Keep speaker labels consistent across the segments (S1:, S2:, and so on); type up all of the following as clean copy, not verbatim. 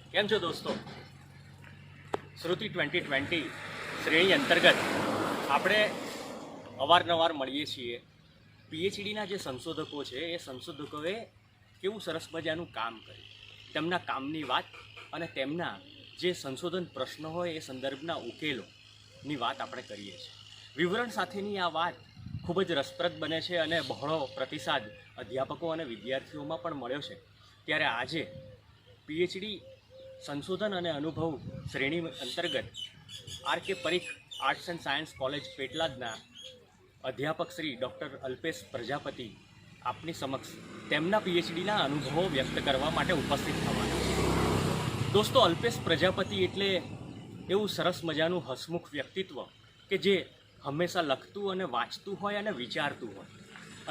S1: કેમ છો દોસ્તો? શ્રુતિ 2020 શ્રેણી અંતર્ગત આપણે અવારનવાર મળીએ છીએ. પીએચડીના જે સંશોધકો છે એ સંશોધકોએ કેવું સરસ મજાનું કામ કર્યું, તેમના કામની વાત અને તેમના જે સંશોધન પ્રશ્નો હોય એ સંદર્ભના ઉકેલોની વાત આપણે કરીએ છીએ. વિવરણ સાથેની આ વાત ખૂબ જ રસપ્રદ બને છે અને બહોળો પ્રતિસાદ અધ્યાપકો અને વિદ્યાર્થીઓમાં પણ મળ્યો છે. ત્યારે આજે પીએચડી સંશોધન અને અનુભવ શ્રેણી અંતર્ગત R K. Parikh arts and science college પેટલાદના અધ્યાપક શ્રી ડૉક્ટર અલ્પેશ પ્રજાપતિ આપની સમક્ષ તેમના પીએચડીના અનુભવો વ્યક્ત કરવા માટે ઉપસ્થિત થવાના છે. દોસ્તો, અલ્પેશ પ્રજાપતિ એટલે એવું સરસ મજાનું હસમુખ વ્યક્તિત્વ કે જે હંમેશા લખતું અને વાંચતું હોય અને વિચારતું હોય.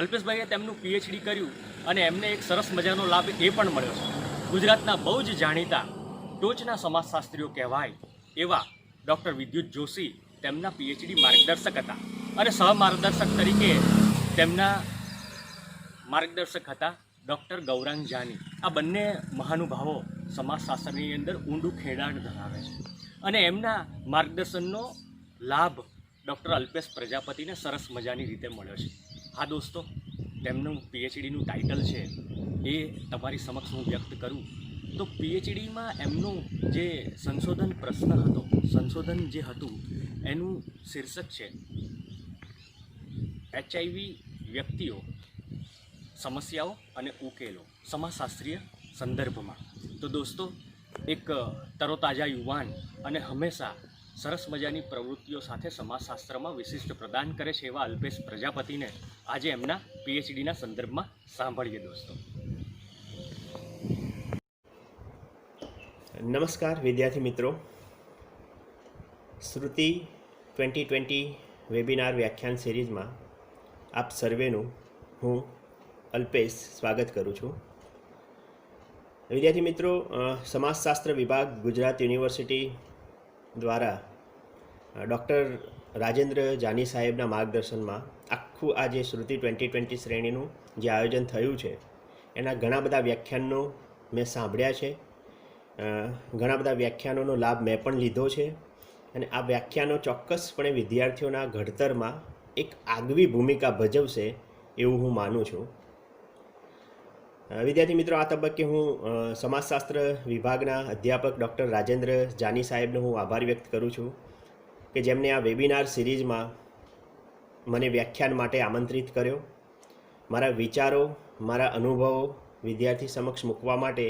S1: અલ્પેશભાઈએ તેમનું પીએચડી કર્યું અને એમને એક સરસ મજાનો લાભ એ પણ મળ્યો છે. ગુજરાતના બહુ જ જાણીતા ટોચના સમાજશાસ્ત્રીઓ કહેવાય એવા ડૉક્ટર વિદ્યુત જોશી તેમના પીએચડી માર્ગદર્શક હતા અને સહમાર્ગદર્શક તરીકે તેમના માર્ગદર્શક હતા ડૉક્ટર ગૌરાંગ જાની. આ બંને મહાનુભાવો સમાજશાસ્ત્રની અંદર ઊંડું ખેડાણ ધરાવે છે અને એમના માર્ગદર્શનનો લાભ ડૉક્ટર અલ્પેશ પ્રજાપતિને સરસ મજાની રીતે મળ્યો છે. હા દોસ્તો, તેમનું પીએચડીનું ટાઇટલ છે એ તમારી સમક્ષ હું વ્યક્ત કરું તો પીએચડીમાં એમનું જે સંશોધન પ્રશ્ન હતો, સંશોધન જે હતું એનું શીર્ષક છે એચઆઈવી વ્યક્તિઓ, સમસ્યાઓ અને ઉકેલો સમાજશાસ્ત્રીય સંદર્ભમાં. તો દોસ્તો, એક તરોતાજા યુવાન અને હંમેશા સરસ મજાની પ્રવૃત્તિઓ સાથે સમાજશાસ્ત્રમાં વિશિષ્ટ પ્રદાન કરે છે એવા અલ્પેશ પ્રજાપતિને આજે એમના પીએચડીના સંદર્ભમાં સાંભળીએ દોસ્તો.
S2: નમસ્કાર વિદ્યાર્થી મિત્રો, શ્રુતિ 2020 વેબિનાર વ્યાખ્યાન સિરીઝમાં આપ સર્વેનું હું અલ્પેશ સ્વાગત કરું છું. વિદ્યાર્થી મિત્રો, સમાજશાસ્ત્ર વિભાગ ગુજરાત યુનિવર્સિટી દ્વારા ડૉક્ટર રાજેન્દ્ર જાની સાહેબના માર્ગદર્શનમાં આખું આ જે શ્રુતિ 2020 શ્રેણીનું જે આયોજન થયું છે એના ઘણા બધા વ્યાખ્યાનો મેં સાંભળ્યા છે, ઘણા બધા વ્યાખ્યાનોનો લાભ મેં પણ લીધો છે અને આ વ્યાખ્યાનો ચોક્કસપણે વિદ્યાર્થીઓના ઘડતરમાં એક આગવી ભૂમિકા ભજવશે એવું હું માનું છું. વિદ્યાર્થી મિત્રો, આ તબક્કે હું સમાજશાસ્ત્ર વિભાગના અધ્યાપક ડૉક્ટર રાજેન્દ્ર જાની સાહેબનો હું આભાર વ્યક્ત કરું છું કે જેમને આ વેબિનાર સિરીઝમાં મને વ્યાખ્યાન માટે આમંત્રિત કર્યો. મારા વિચારો, મારા અનુભવો વિદ્યાર્થી સમક્ષ મૂકવા માટે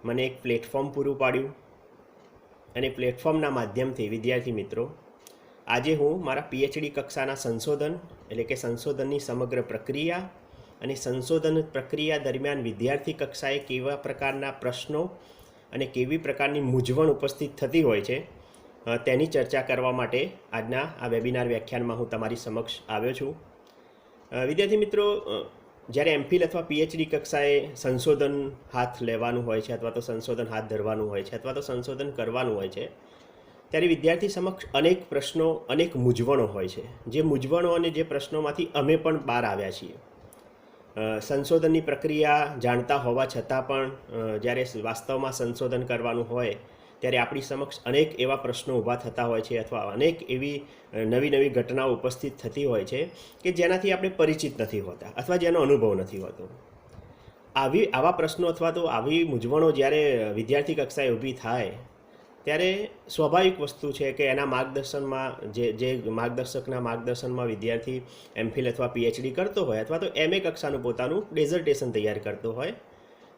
S2: મને એક પ્લેટફોર્મ પૂરું પાડ્યું અને પ્લેટફોર્મના માધ્યમથી વિદ્યાર્થી મિત્રો આજે હું મારા પીએચડી કક્ષાના સંશોધન એટલે કે સંશોધનની સમગ્ર પ્રક્રિયા અને સંશોધન પ્રક્રિયા દરમિયાન વિદ્યાર્થી કક્ષાએ કેવા પ્રકારના પ્રશ્નો અને કેવી પ્રકારની મૂંઝવણ ઉપસ્થિત થતી હોય છે તેની ચર્ચા કરવા માટે આજના આ વેબિનાર વ્યાખ્યાનમાં હું તમારી સમક્ષ આવ્યો છું. વિદ્યાર્થી મિત્રો, જ્યારે એમફિલ અથવા પીએચડી કક્ષાએ સંશોધન હાથ લેવાનું હોય છે અથવા તો સંશોધન હાથ ધરવાનું હોય છે અથવા તો સંશોધન કરવાનું હોય છે ત્યારે વિદ્યાર્થી સમક્ષ અનેક પ્રશ્નો, અનેક મૂંઝવણો હોય છે. જે મૂંઝવણો અને જે પ્રશ્નોમાંથી અમે પણ બહાર આવ્યા છીએ. સંશોધનની પ્રક્રિયા જાણતા હોવા છતાં પણ જ્યારે વાસ્તવમાં સંશોધન કરવાનું હોય ત્યારે આપણી સમક્ષ અનેક એવા પ્રશ્નો ઊભા થતા હોય છે અથવા અનેક એવી નવી નવી ઘટનાઓ ઉપસ્થિત થતી હોય છે કે જેનાથી આપણે પરિચિત નથી હોતા અથવા જેનો અનુભવ નથી હોતો. આવા પ્રશ્નો અથવા તો આવી મૂંઝવણો જ્યારે વિદ્યાર્થી કક્ષાએ ઊભી થાય ત્યારે સ્વાભાવિક વસ્તુ છે કે એના માર્ગદર્શનમાં જે માર્ગદર્શકના માર્ગદર્શનમાં વિદ્યાર્થી એમફિલ અથવા પીએચડી કરતો હોય અથવા તો એમએ કક્ષાનું પોતાનું ડેઝર્ટેશન તૈયાર કરતો હોય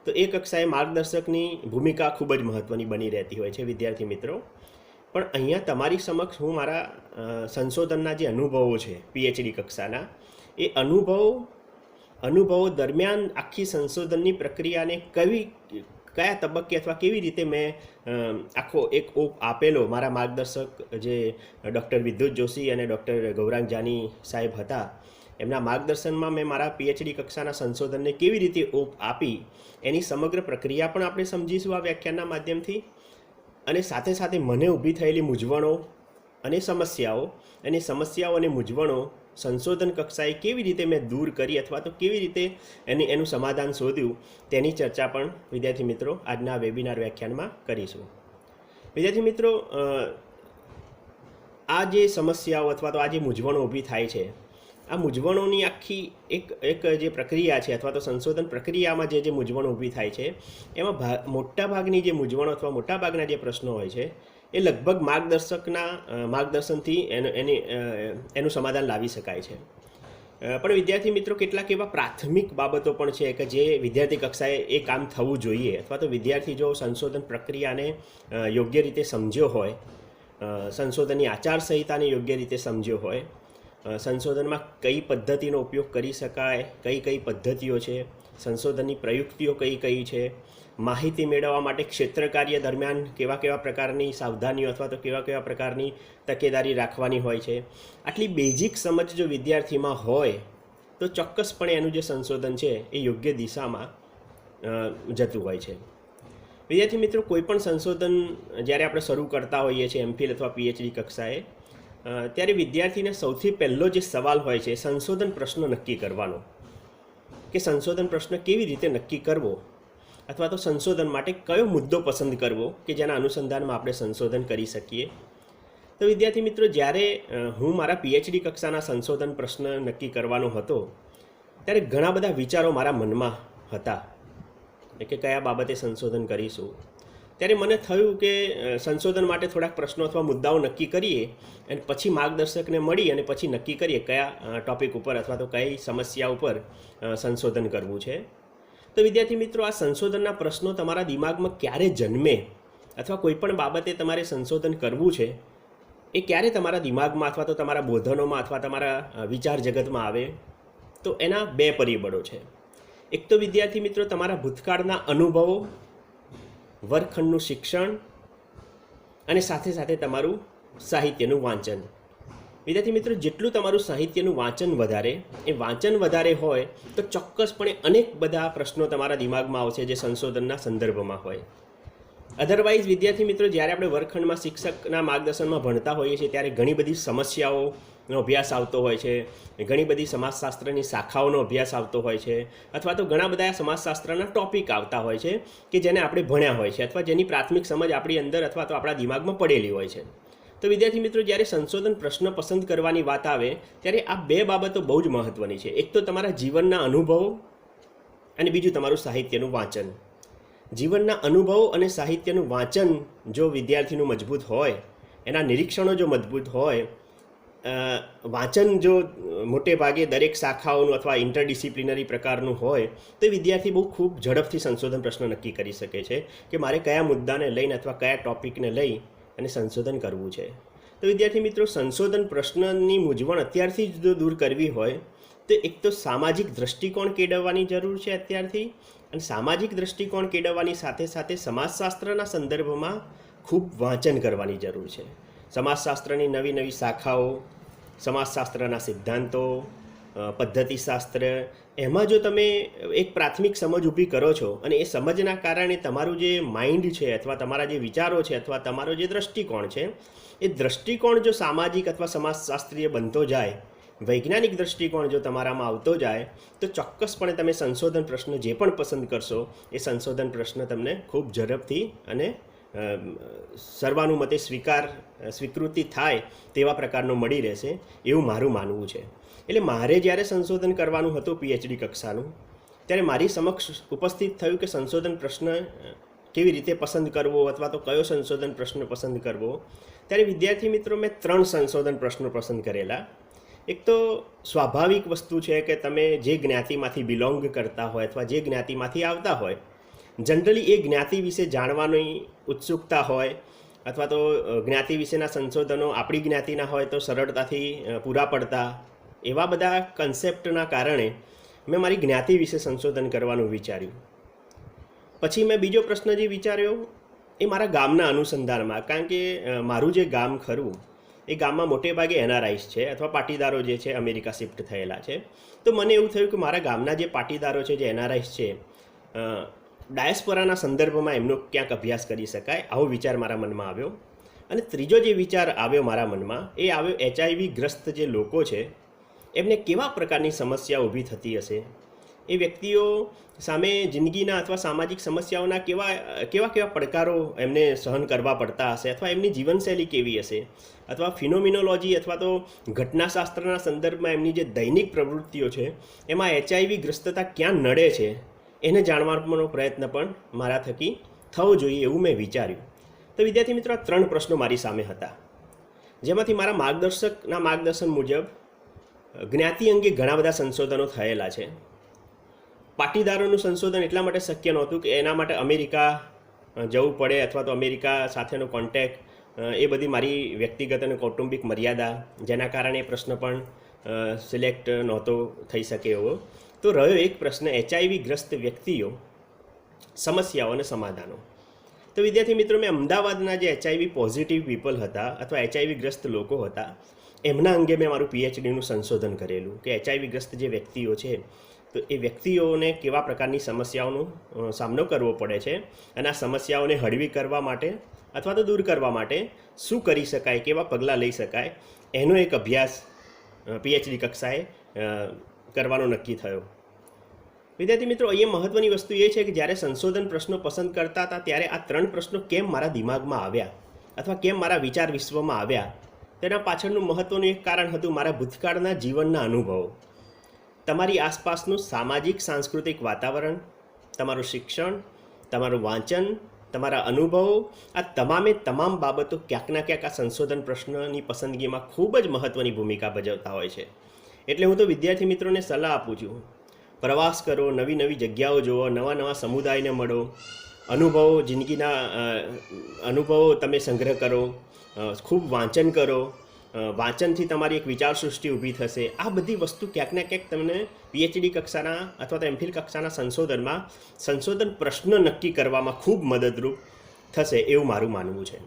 S2: તો એ કક્ષાએ માર્ગદર્શકની ભૂમિકા ખૂબ જ મહત્ત્વની બની રહેતી હોય છે વિદ્યાર્થી મિત્રો. પણ અહીંયા તમારી સમક્ષ હું મારા સંશોધનના જે અનુભવો છે પીએચડી કક્ષાના એ અનુભવો દરમિયાન આખી સંશોધનની પ્રક્રિયાને કયા તબક્કે અથવા કેવી રીતે મેં આખો એક ઓપ આપેલો મારા માર્ગદર્શક જે ડૉક્ટર વિદ્યુત જોશી અને ડૉક્ટર ગૌરાંગ જાની સાહેબ હતા એમના માર્ગદર્શનમાં મેં મારા પીએચડી કક્ષાના સંશોધનને કેવી રીતે ઓપ આપી એની સમગ્ર પ્રક્રિયા પણ આપણે સમજીશું આ વ્યાખ્યાનના માધ્યમથી. અને સાથે સાથે મને ઊભી થયેલી મૂંઝવણો અને સમસ્યાઓ અને મૂંઝવણો સંશોધન કક્ષાએ કેવી રીતે મેં દૂર કરી અથવા તો કેવી રીતે એનું સમાધાન શોધ્યું તેની ચર્ચા પણ વિદ્યાર્થી મિત્રો આજના વેબિનાર વ્યાખ્યાનમાં કરીશું. વિદ્યાર્થી મિત્રો, આ જે સમસ્યાઓ અથવા તો આ જે મૂંઝવણો ઊભી થાય છે, આ મૂંઝવણોની આખી એક જે પ્રક્રિયા છે અથવા તો સંશોધન પ્રક્રિયામાં જે મૂંઝવણો ઊભી થાય છે એમાં મોટાભાગની જે મૂંઝવણો અથવા મોટાભાગના જે પ્રશ્નો હોય છે એ લગભગ માર્ગદર્શનથી એનું સમાધાન લાવી શકાય છે. પણ વિદ્યાર્થી મિત્રો, કેટલાક એવા પ્રાથમિક બાબતો પણ છે કે જે વિદ્યાર્થી કક્ષાએ એ કામ થવું જોઈએ અથવા તો વિદ્યાર્થી જો સંશોધન પ્રક્રિયાને યોગ્ય રીતે સમજ્યો હોય, સંશોધનની આચારસંહિતાને યોગ્ય રીતે સમજ્યો હોય, સંશોધનમાં કઈ પદ્ધતિનો ઉપયોગ કરી શકાય, કઈ પદ્ધતિઓ છે, સંશોધનની પ્રયુક્તિઓ કઈ છે, માહિતી મેળવવા માટે ક્ષેત્ર કાર્ય દરમિયાન કેવા પ્રકારની સાવધાનીઓ અથવા તો કેવા પ્રકારની તકેદારી રાખવાની હોય છે, આટલી બેઝિક સમજ જો વિદ્યાર્થીમાં હોય તો ચોક્કસપણે એનું જે સંશોધન છે એ યોગ્ય દિશામાં જતું હોય છે. વિદ્યાર્થી મિત્રો, કોઈ પણ સંશોધન જ્યારે આપણે શરૂ કરતા હોઈએ છીએ એમફિલ અથવા પીએચડી કક્ષાએ, ત્યારે વિદ્યાર્થીને સૌથી પહેલો જે સવાલ હોય છે સંશોધન પ્રશ્ન નક્કી કરવાનો, કે સંશોધન પ્રશ્ન કેવી રીતે નક્કી કરવો અથવા તો સંશોધન માટે કયો મુદ્દો પસંદ કરવો કે જેના અનુસંધાનમાં આપણે સંશોધન કરી શકીએ. તો વિદ્યાર્થી મિત્રો, જ્યારે હું મારા પીએચડી કક્ષાના સંશોધન પ્રશ્ન નક્કી કરવાનો હતો ત્યારે ઘણા બધા વિચારો મારા મનમાં હતા કે કયા બાબતે સંશોધન કરીશું. ત્યારે મને થયું કે સંશોધન માટે થોડાક પ્રશ્નો અથવા મુદ્દાઓ નક્કી કરીએ અને પછી માર્ગદર્શકને મળી અને પછી નક્કી કરીએ કયા ટૉપિક ઉપર અથવા તો કઈ સમસ્યા ઉપર સંશોધન કરવું છે. તો વિદ્યાર્થી મિત્રો, આ સંશોધનના પ્રશ્નો તમારા દિમાગમાં ક્યારે જન્મે અથવા કોઈ પણ બાબતે તમારે સંશોધન કરવું છે એ ક્યારે તમારા દિમાગમાં અથવા તો તમારા બોધનોમાં અથવા તમારા વિચાર જગતમાં આવે, તો એના બે પરિબળો છે. એક તો વિદ્યાર્થી મિત્રો, તમારા ભૂતકાળના અનુભવો, વર્ગખંડનું શિક્ષણ અને સાથે સાથે તમારું સાહિત્યનું વાંચન. વિદ્યાર્થી મિત્રો, જેટલું તમારું સાહિત્યનું વાંચન વધારે હોય તો ચોક્કસપણે અનેક બધા પ્રશ્નો તમારા દિમાગમાં આવશે જે સંશોધનના સંદર્ભમાં હોય. અધરવાઇઝ વિદ્યાર્થી મિત્રો, જ્યારે આપણે વર્ગખંડમાં શિક્ષકના માર્ગદર્શનમાં ભણતા હોઈએ છીએ ત્યારે ઘણી બધી સમસ્યાઓનો અભ્યાસ આવતો હોય છે, ઘણી બધી સમાજશાસ્ત્રની શાખાઓનો અભ્યાસ આવતો હોય છે, અથવા તો ઘણા બધા સમાજશાસ્ત્રના ટોપિક આવતા હોય છે કે જેને આપણે ભણ્યા હોય છે અથવા જેની પ્રાથમિક સમજ આપણી અંદર અથવા તો આપણા દિમાગમાં પડેલી હોય છે. તો વિદ્યાર્થી મિત્રો, જ્યારે સંશોધન પ્રશ્ન પસંદ કરવાની વાત આવે ત્યારે આ બે બાબતો બહુ જ મહત્ત્વની છે. એક તો તમારા જીવનના અનુભવો અને બીજું તમારું સાહિત્યનું વાંચન. જીવનના અનુભવો અને સાહિત્યનું વાંચન જો વિદ્યાર્થીનું મજબૂત હોય, એના નિરીક્ષણો જો મજબૂત હોય, વાંચન જો મોટે ભાગે દરેક શાખાઓનું અથવા ઇન્ટરડિસિપ્લિનરી પ્રકારનું હોય તો વિદ્યાર્થી બહુ ખૂબ ઝડપથી સંશોધન પ્રશ્ન નક્કી કરી શકે છે કે મારે કયા મુદ્દાને લઈને અથવા કયા ટૉપિકને લઈ અને સંશોધન કરવું છે. તો વિદ્યાર્થી મિત્રો, સંશોધન પ્રશ્નની મૂંઝવણ અત્યારથી જ જો દૂર કરવી હોય તો એક તો સામાજિક દૃષ્ટિકોણ કેળવવાની જરૂર છે અત્યારથી, અને સામાજિક દૃષ્ટિકોણ કેળવવાની સાથે સાથે સમાજશાસ્ત્રના સંદર્ભમાં ખૂબ વાંચન કરવાની જરૂર છે. સમાજશાસ્ત્રની નવી શાખાઓ, સમાજશાસ્ત્રના સિદ્ધાંતો, પદ્ધતિશાસ્ત્ર, એમાં જો તમે એક પ્રાથમિક સમજ ઊભી કરો છો અને એ સમજના કારણે તમારું જે માઇન્ડ છે અથવા તમારા જે વિચારો છે અથવા તમારો જે દૃષ્ટિકોણ છે એ દૃષ્ટિકોણ જો સામાજિક અથવા સમાજશાસ્ત્રીય બનતો જાય, વૈજ્ઞાનિક દૃષ્ટિકોણ જો તમારામાં આવતો જાય તો ચોક્કસપણે તમે સંશોધન પ્રશ્ન જે પણ પસંદ કરશો એ સંશોધન પ્રશ્ન તમને ખૂબ ઝડપથી અને સર્વાનુમતે સ્વીકૃતિ થાય તેવા પ્રકારનો મળી રહેશે એવું મારું માનવું છે. એટલે મારે જ્યારે સંશોધન કરવાનું હતું પીએચડી કક્ષાનું, ત્યારે મારી સમક્ષ ઉપસ્થિત થયું કે સંશોધન પ્રશ્ન કેવી રીતે પસંદ કરવો અથવા તો કયો સંશોધન પ્રશ્ન પસંદ કરવો. ત્યારે વિદ્યાર્થી મિત્રો, મેં 3 સંશોધન પ્રશ્નો પસંદ કરેલા. એક તો સ્વાભાવિક વસ્તુ છે કે તમે જે જ્ઞાતિમાંથી બિલોંગ કરતા હોય અથવા જે જ્ઞાતિમાંથી આવતા હોય, જનરલી એ જ્ઞાતિ વિશે જાણવાની ઉત્સુકતા હોય અથવા તો જ્ઞાતિ વિશેના સંશોધનો આપણી જ્ઞાતિના હોય તો સરળતાથી પૂરા પડતા, એવા બધા કન્સેપ્ટના કારણે મેં મારી જ્ઞાતિ વિશે સંશોધન કરવાનું વિચાર્યું. પછી મેં બીજો પ્રશ્ન જે વિચાર્યો એ મારા ગામના અનુસંધાનમાં, કારણ કે મારું જે ગામ ખરું એ ગામમાં મોટે ભાગે એનઆરઆઈસ છે અથવા પાટીદારો જે છે અમેરિકા શિફ્ટ થયેલા છે. તો મને એવું થયું કે મારા ગામના જે પાટીદારો છે, જે એનઆરઆઈસ છે, ડાયસ્પોરાના સંદર્ભમાં એમનો ક્યાંક અભ્યાસ કરી શકાય, આવો વિચાર મારા મનમાં આવ્યો. અને ત્રીજો જે વિચાર આવ્યો મારા મનમાં એ આવ્યો HIV ગ્રસ્ત જે લોકો છે એમને કેવા પ્રકારની સમસ્યા ઊભી થતી હશે, એ વ્યક્તિઓ સામે જિંદગીના અથવા સામાજિક સમસ્યાઓના કેવા કેવા કેવા પડકારો એમને સહન કરવા પડતા હશે, અથવા એમની જીવનશૈલી કેવી હશે, અથવા ફિનોમિનોલોજી અથવા તો ઘટનાશાસ્ત્રના સંદર્ભમાં એમની જે દૈનિક પ્રવૃત્તિઓ છે એમાં HIV ગ્રસ્તતા ક્યાં નડે છે એને જાણવાનો પ્રયત્ન પણ મારા થકી થવો જોઈએ એવું મેં વિચાર્યું. તો વિદ્યાર્થી મિત્રો, આ 3 પ્રશ્નો મારી સામે હતા, જેમાંથી મારા માર્ગદર્શકના માર્ગદર્શન મુજબ જ્ઞાતિ અંગે ઘણા બધા સંશોધનો થયેલા છે. પાટીદારોનું સંશોધન એટલા માટે શક્ય નહોતું કે એના માટે અમેરિકા જવું પડે અથવા તો અમેરિકા સાથેનો કોન્ટેક્ટ, એ બધી મારી વ્યક્તિગત અને કૌટુંબિક મર્યાદા, જેના કારણે એ પ્રશ્ન પણ સિલેક્ટ નહોતો થઈ શકે એવો. તો રહ્યો એક પ્રશ્ન, HIV ગ્રસ્ત વ્યક્તિઓ, સમસ્યાઓ અને સમાધાનો. તો વિદ્યાર્થી મિત્રો, મેં અમદાવાદના જે HIV પોઝિટિવ પીપલ હતા અથવા HIV ગ્રસ્ત લોકો હતા એમના અંગે મેં મારું PhDનું સંશોધન કરેલું કે HIV ગ્રસ્ત જે વ્યક્તિઓ છે તો એ વ્યક્તિઓને કેવા પ્રકારની સમસ્યાઓનો સામનો કરવો પડે છે અને આ સમસ્યાઓને હળવી કરવા માટે અથવા તો દૂર કરવા માટે શું કરી શકાય, કેવા પગલાં લઈ શકાય, એનો એક અભ્યાસ PhD કક્ષાએ કરવાનો નક્કી થયો. વિદ્યાર્થી મિત્રો, અહીંયા મહત્ત્વની વસ્તુ એ છે કે જ્યારે સંશોધન પ્રશ્નો પસંદ કરતા હતા ત્યારે આ 3 પ્રશ્નો કેમ મારા દિમાગમાં આવ્યા અથવા કેમ મારા વિચાર વિશ્વમાં આવ્યા, તેના પાછળનું મહત્ત્વનું એક કારણ હતું મારા ભૂતકાળના જીવનના અનુભવો. તમારી આસપાસનું સામાજિક સાંસ્કૃતિક વાતાવરણ, તમારું શિક્ષણ, તમારું વાંચન, તમારા અનુભવો, આ તમામ બાબતો ક્યાંકના ક્યાંક આ સંશોધન પ્રશ્નની પસંદગીમાં ખૂબ જ મહત્ત્વની ભૂમિકા ભજવતા હોય છે. એટલે હું તો વિદ્યાર્થી મિત્રોને સલાહ આપું છું, પ્રવાસ કરો, નવી નવી જગ્યાઓ જુઓ, નવા સમુદાયને મળો, અનુભવો, જિંદગીના અનુભવો તમે સંગ્રહ કરો, ખૂબ વાંચન કરો. વાંચનથી તમારી એક વિચાર સૃષ્ટિ ઊભી થશે. આ બધી વસ્તુ ક્યાંક ને ક્યાંક તમને PhD કક્ષાના અથવા તો MPhil કક્ષાના સંશોધનમાં સંશોધન પ્રશ્ન નક્કી કરવામાં ખૂબ મદદરૂપ થશે એવું મારું માનવું છે.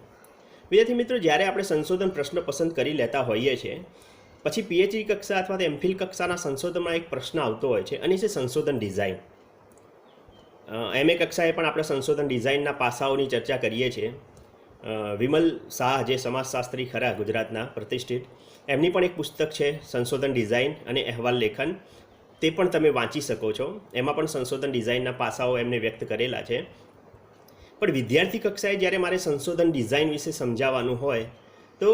S2: વિદ્યાર્થી મિત્રો, જ્યારે આપણે સંશોધન પ્રશ્ન પસંદ કરી લેતા હોઈએ છીએ પછી PhD કક્ષા અથવા તો MPhil કક્ષાના સંશોધનમાં એક પ્રશ્ન આવતો હોય છે અને છે સંશોધન ડિઝાઇન. MA કક્ષાએ પણ આપણે સંશોધન ડિઝાઇનના પાસાઓની ચર્ચા કરીએ છીએ. વિમલ શાહ, જે સમાજશાસ્ત્રી ખરા ગુજરાતના પ્રતિષ્ઠિત, એમની પણ એક પુસ્તક છે સંશોધન ડિઝાઇન અને અહેવાલ લેખન, તે પણ તમે વાંચી શકો છો. એમાં પણ સંશોધન ડિઝાઇનના પાસાઓ એમને વ્યક્ત કરેલા છે. પણ વિદ્યાર્થી કક્ષાએ જ્યારે મારે સંશોધન ડિઝાઇન વિશે સમજાવવાનું હોય તો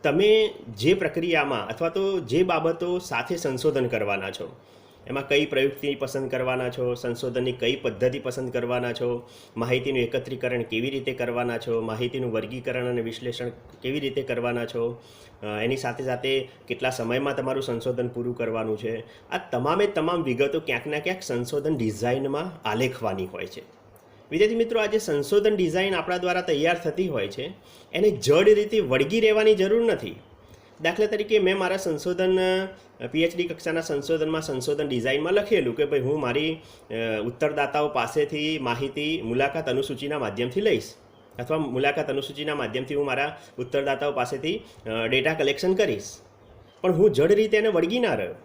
S2: તમે જે પ્રક્રિયામાં અથવા તો જે બાબતો સાથે સંશોધન કરવાના છો એમાં કઈ પ્રયુક્તિ પસંદ કરવાના છો, સંશોધનની કઈ પદ્ધતિ પસંદ કરવાના છો, માહિતીનું એકત્રીકરણ કેવી રીતે કરવાના છો, માહિતીનું વર્ગીકરણ અને વિશ્લેષણ કેવી રીતે કરવાના છો, એની સાથે સાથે કેટલા સમયમાં તમારું સંશોધન પૂરું કરવાનું છે, આ તમામ વિગતો ક્યાંકના ક્યાંક સંશોધન ડિઝાઇનમાં આલેખવાની હોય છે. વિદ્યાર્થી મિત્રો, આજે સંશોધન ડિઝાઇન આપણા દ્વારા તૈયાર થતી હોય છે એને જડ રીતે વળગી રહેવાની જરૂર નથી. દાખલા તરીકે મેં મારા સંશોધન PhD કક્ષાના સંશોધનમાં સંશોધન ડિઝાઇનમાં લખેલું કે ભાઈ હું મારી ઉત્તરદાતાઓ પાસેથી માહિતી મુલાકાત અનુસૂચિના માધ્યમથી લઈશ અથવા મુલાકાત અનુસૂચિના માધ્યમથી હું મારા ઉત્તરદાતાઓ પાસેથી ડેટા કલેક્શન કરીશ. પણ હું જડ રીતે એને વળગી ના રહ્યો.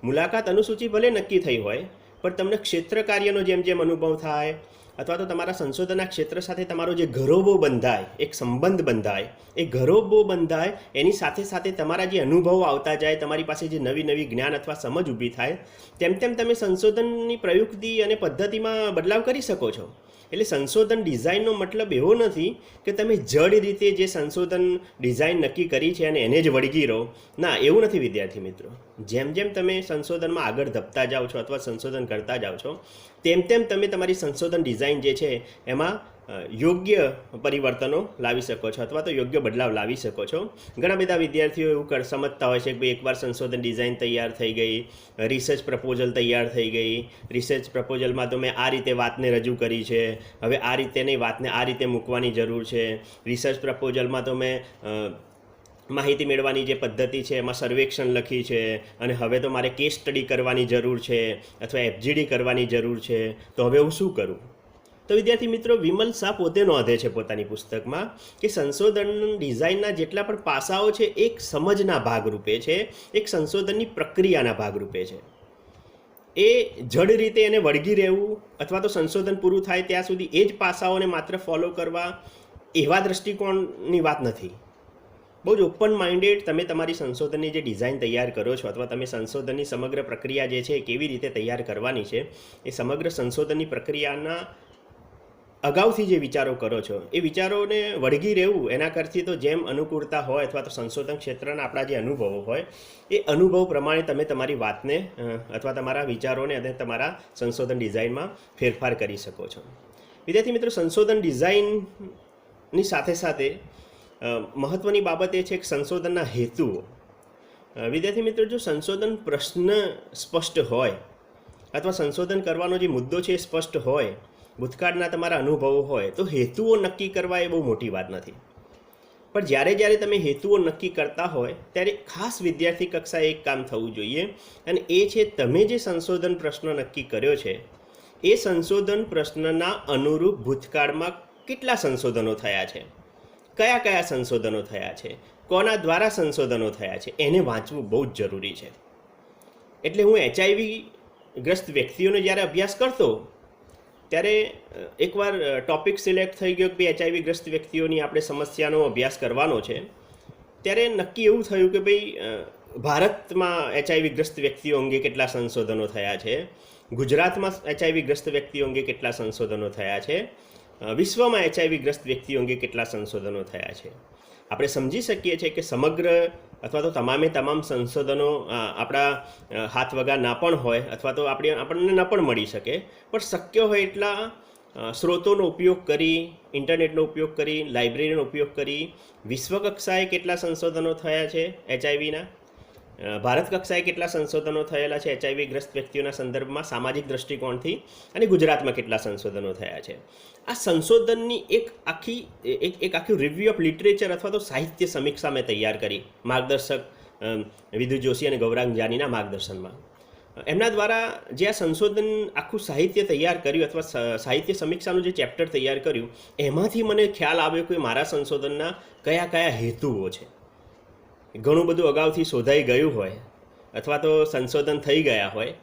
S2: મુલાકાત અનુસૂચિ ભલે નક્કી થઈ હોય પણ તમને ક્ષેત્ર કાર્યનો જેમ જેમ અનુભવ થાય અથવા તો તમારા સંશોધનના ક્ષેત્ર સાથે તમારો જે ઘરોબો બંધાય, એક સંબંધ બંધાય, એ ઘરોબો બંધાય એની સાથે સાથે તમારા જે અનુભવો આવતા જાય, તમારી પાસે જે નવી જ્ઞાન અથવા સમજ ઊભી થાય, તેમ તમે સંશોધનની પ્રયુક્તિ અને પદ્ધતિમાં બદલાવ કરી શકો છો. એટલે સંશોધન ડિઝાઇનનો મતલબ એવો નથી કે તમે જડ રીતે જે સંશોધન ડિઝાઇન નક્કી કરી છે અને એને જ વળગી રહો. ના, એવું નથી વિદ્યાર્થી મિત્રો. જેમ તમે સંશોધનમાં આગળ ધપતા જાઓ છો અથવા સંશોધન કરતા જાઓ છો તેમ તમે તમારી સંશોધન ડિઝાઇન જે છે એમાં યોગ્ય પરિવર્તનો લાવી શકો છો અથવા તો યોગ્ય બદલાવ લાવી શકો છો. ઘણા બધા વિદ્યાર્થીઓ એવું સમજતા હોય છે કે ભાઈ એકવાર સંશોધન ડિઝાઇન તૈયાર થઈ ગઈ, રિસર્ચ પ્રપોઝલ તૈયાર થઈ ગઈ, રિસર્ચ પ્રપોઝલમાં તો મેં આ રીતે વાતને રજૂ કરી છે, હવે આ રીતેની વાતને આ રીતે મૂકવાની જરૂર છે. રિસર્ચ પ્રપોઝલમાં તો મેં માહિતી મેળવવાની જે પદ્ધતિ છે એમાં સર્વેક્ષણ લખી છે અને હવે તો મારે કેસ સ્ટડી કરવાની જરૂર છે અથવા FGD કરવાની જરૂર છે, તો હવે હું શું કરું? તો વિદ્યાર્થી મિત્રો, વિમલ શાહ પોતે નોંધે છે પોતાની પુસ્તકમાં કે સંશોધન ડિઝાઇનના જેટલા પણ પાસાઓ છે એક સમજના ભાગરૂપે છે, એક સંશોધનની પ્રક્રિયાના ભાગરૂપે છે. એ જડ રીતે એને વળગી રહેવું અથવા તો સંશોધન પૂરું થાય ત્યાં સુધી એ જ પાસાઓને માત્ર ફોલો કરવા એવા દૃષ્ટિકોણની વાત નથી. બહુ જ ઓપન માઇન્ડેડ તમે તમારી સંશોધનની જે ડિઝાઇન તૈયાર કરો છો અથવા તમે સંશોધનની સમગ્ર પ્રક્રિયા જે છે એ કેવી રીતે તૈયાર કરવાની છે એ સમગ્ર સંશોધનની પ્રક્રિયાના અગાઉથી જે વિચારો કરો છો એ વિચારોને વળગી રહેવું એના કરતી તો જેમ અનુકૂળતા હોય અથવા તો સંશોધન ક્ષેત્રના આપણા જે અનુભવો હોય એ અનુભવ પ્રમાણે તમે તમારી વાતને અથવા તમારા વિચારોને અને તમારા સંશોધન ડિઝાઇનમાં ફેરફાર કરી શકો છો. વિદ્યાર્થી મિત્રો, સંશોધન ડિઝાઇનની સાથે સાથે મહત્ત્વની બાબત એ છે કે સંશોધનના હેતુઓ. વિદ્યાર્થી મિત્રો, જો સંશોધન પ્રશ્ન સ્પષ્ટ હોય અથવા સંશોધન કરવાનો જે મુદ્દો છે એ સ્પષ્ટ હોય, ભૂતકાળના તમારા અનુભવો હોય, તો હેતુઓ નક્કી કરવા એ બહુ મોટી વાત નથી. પણ જ્યારે તમે હેતુઓ નક્કી કરતા હોય ત્યારે ખાસ વિદ્યાર્થી કક્ષાએ એક કામ થવું જોઈએ, અને એ છે તમે જે સંશોધન પ્રશ્ન નક્કી કર્યો છે એ સંશોધન પ્રશ્નના અનુરૂપ ભૂતકાળમાં કેટલા સંશોધનો થયા છે, કયા સંશોધનો થયા છે, કોના દ્વારા સંશોધનો થયા છે, એને વાંચવું બહુ જ જરૂરી છે. એટલે હું HIV ગ્રસ્ત વ્યક્તિઓને જ્યારે અભ્યાસ કરતો ત્યારે એકવાર ટૉપિક સિલેક્ટ થઈ ગયો કે ભાઈ HIV ગ્રસ્ત વ્યક્તિઓની આપણે સમસ્યાનો અભ્યાસ કરવાનો છે. ત્યારે નક્કી એવું થયું કે ભાઈ ભારતમાં HIV ગ્રસ્ત વ્યક્તિઓ અંગે કેટલા સંશોધનો થયા છે, ગુજરાતમાં HIV ગ્રસ્ત વ્યક્તિઓ અંગે કેટલા સંશોધનો થયા છે, વિશ્વમાં HIV ગ્રસ્ત વ્યક્તિઓ અંગે કેટલા સંશોધનો થયા છે. આપણે સમજી શકીએ છીએ કે સમગ્ર અથવા તો તમામ સંશોધનો આપણા હાથ વગા ના પણ હોય અથવા તો આપણને ન પણ મળી શકે, પણ શક્ય હોય એટલા સ્ત્રોતોનો ઉપયોગ કરી, ઇન્ટરનેટનો ઉપયોગ કરી, લાઇબ્રેરીનો ઉપયોગ કરી વિશ્વ કક્ષાએ કેટલા સંશોધનો થયા છે HIVના, ભારત કક્ષાએ કેટલા સંશોધનો થયેલા છે HIV ગ્રસ્ત વ્યક્તિઓના સંદર્ભમાં સામાજિક દ્રષ્ટિકોણથી, અને ગુજરાતમાં કેટલા સંશોધનો થયા છે. આ સંશોધનની એક આખી રિવ્યૂ ઓફ લિટરેચર અથવા તો સાહિત્ય સમીક્ષા મેં તૈયાર કરી માર્ગદર્શક વિદુ જોશી અને ગૌરાંગ જાનીના માર્ગદર્શનમાં. એમના દ્વારા જે આ સંશોધન આખું સાહિત્ય તૈયાર કર્યું અથવા સાહિત્ય સમીક્ષાનું જે ચેપ્ટર તૈયાર કર્યું, એમાંથી મને ખ્યાલ આવ્યો કે મારા સંશોધનના કયા હેતુઓ છે. ઘણું બધું અગાઉથી શોધાઈ ગયું હોય અથવા તો સંશોધન થઈ ગયા હોય,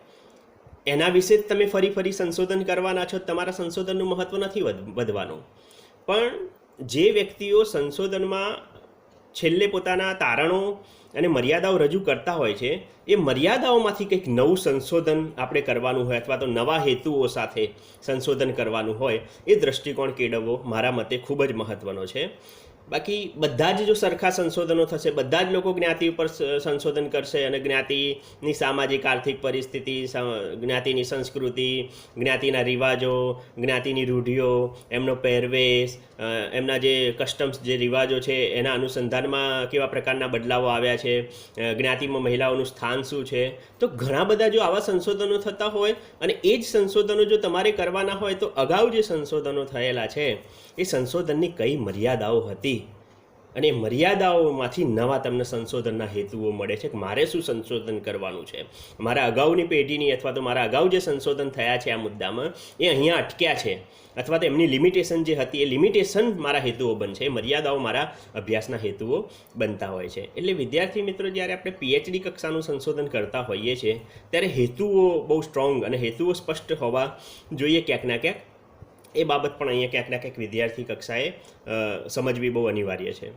S2: એના વિશે જ તમે ફરી સંશોધન કરવાના છો, તમારા સંશોધનનું મહત્ત્વ નથી વધવાનું. પણ જે વ્યક્તિઓ સંશોધનમાં છેલ્લે પોતાના તારણો અને મર્યાદાઓ રજૂ કરતા હોય છે, એ મર્યાદાઓમાંથી કંઈક નવું સંશોધન આપણે કરવાનું હોય અથવા તો નવા હેતુઓ સાથે સંશોધન કરવાનું હોય, એ દ્રષ્ટિકોણ કેળવવો મારા મતે ખૂબ જ મહત્ત્વનો છે. બાકી બધા જ જો સરખા સંશોધનો થશે, બધા જ લોકો જ્ઞાતિ ઉપર સંશોધન કરશે અને જ્ઞાતિની સામાજિક આર્થિક પરિસ્થિતિ, જ્ઞાતિની સંસ્કૃતિ, જ્ઞાતિના રિવાજો, જ્ઞાતિની રૂઢિઓ, એમનો પહેરવેશ, એમના જે કસ્ટમ્સ જે રિવાજો છે એના અનુસંધાનમાં કેવા પ્રકારના બદલાવો આવ્યા છે, જ્ઞાતિમાં મહિલાઓનું સ્થાન શું છે, તો ઘણા બધા જો આવા સંશોધનો થતા હોય અને એ જ સંશોધનો જો તમારે કરવાના હોય, તો અગાઉ જે સંશોધનો થયેલા છે એ સંશોધનની કઈ મર્યાદાઓ હતી અને મર્યાદાઓમાંથી નવા તમને સંશોધનના હેતુઓ મળે છે કે મારે શું સંશોધન કરવાનું છે, મારા અગાઉની પેઢીની અથવા તો મારા અગાઉ જે સંશોધન થયા છે આ મુદ્દામાં એ અહીંયા અટક્યા છે અથવા તો એમની લિમિટેશન જે હતી એ લિમિટેશન મારા હેતુઓ બનશે, એ મર્યાદાઓ મારા અભ્યાસના હેતુઓ બનતા હોય છે. એટલે વિદ્યાર્થી મિત્રો, જ્યારે આપણે PhD કક્ષાનું સંશોધન કરતા હોઈએ છીએ ત્યારે હેતુઓ બહુ સ્ટ્રોંગ અને હેતુઓ સ્પષ્ટ હોવા જોઈએ ક્યાંક ના ક્યાંક. એ બાબત પણ અહીંયા ક્યાંક ના ક્યાંક વિદ્યાર્થી કક્ષાએ સમજવી બહુ અનિવાર્ય છે.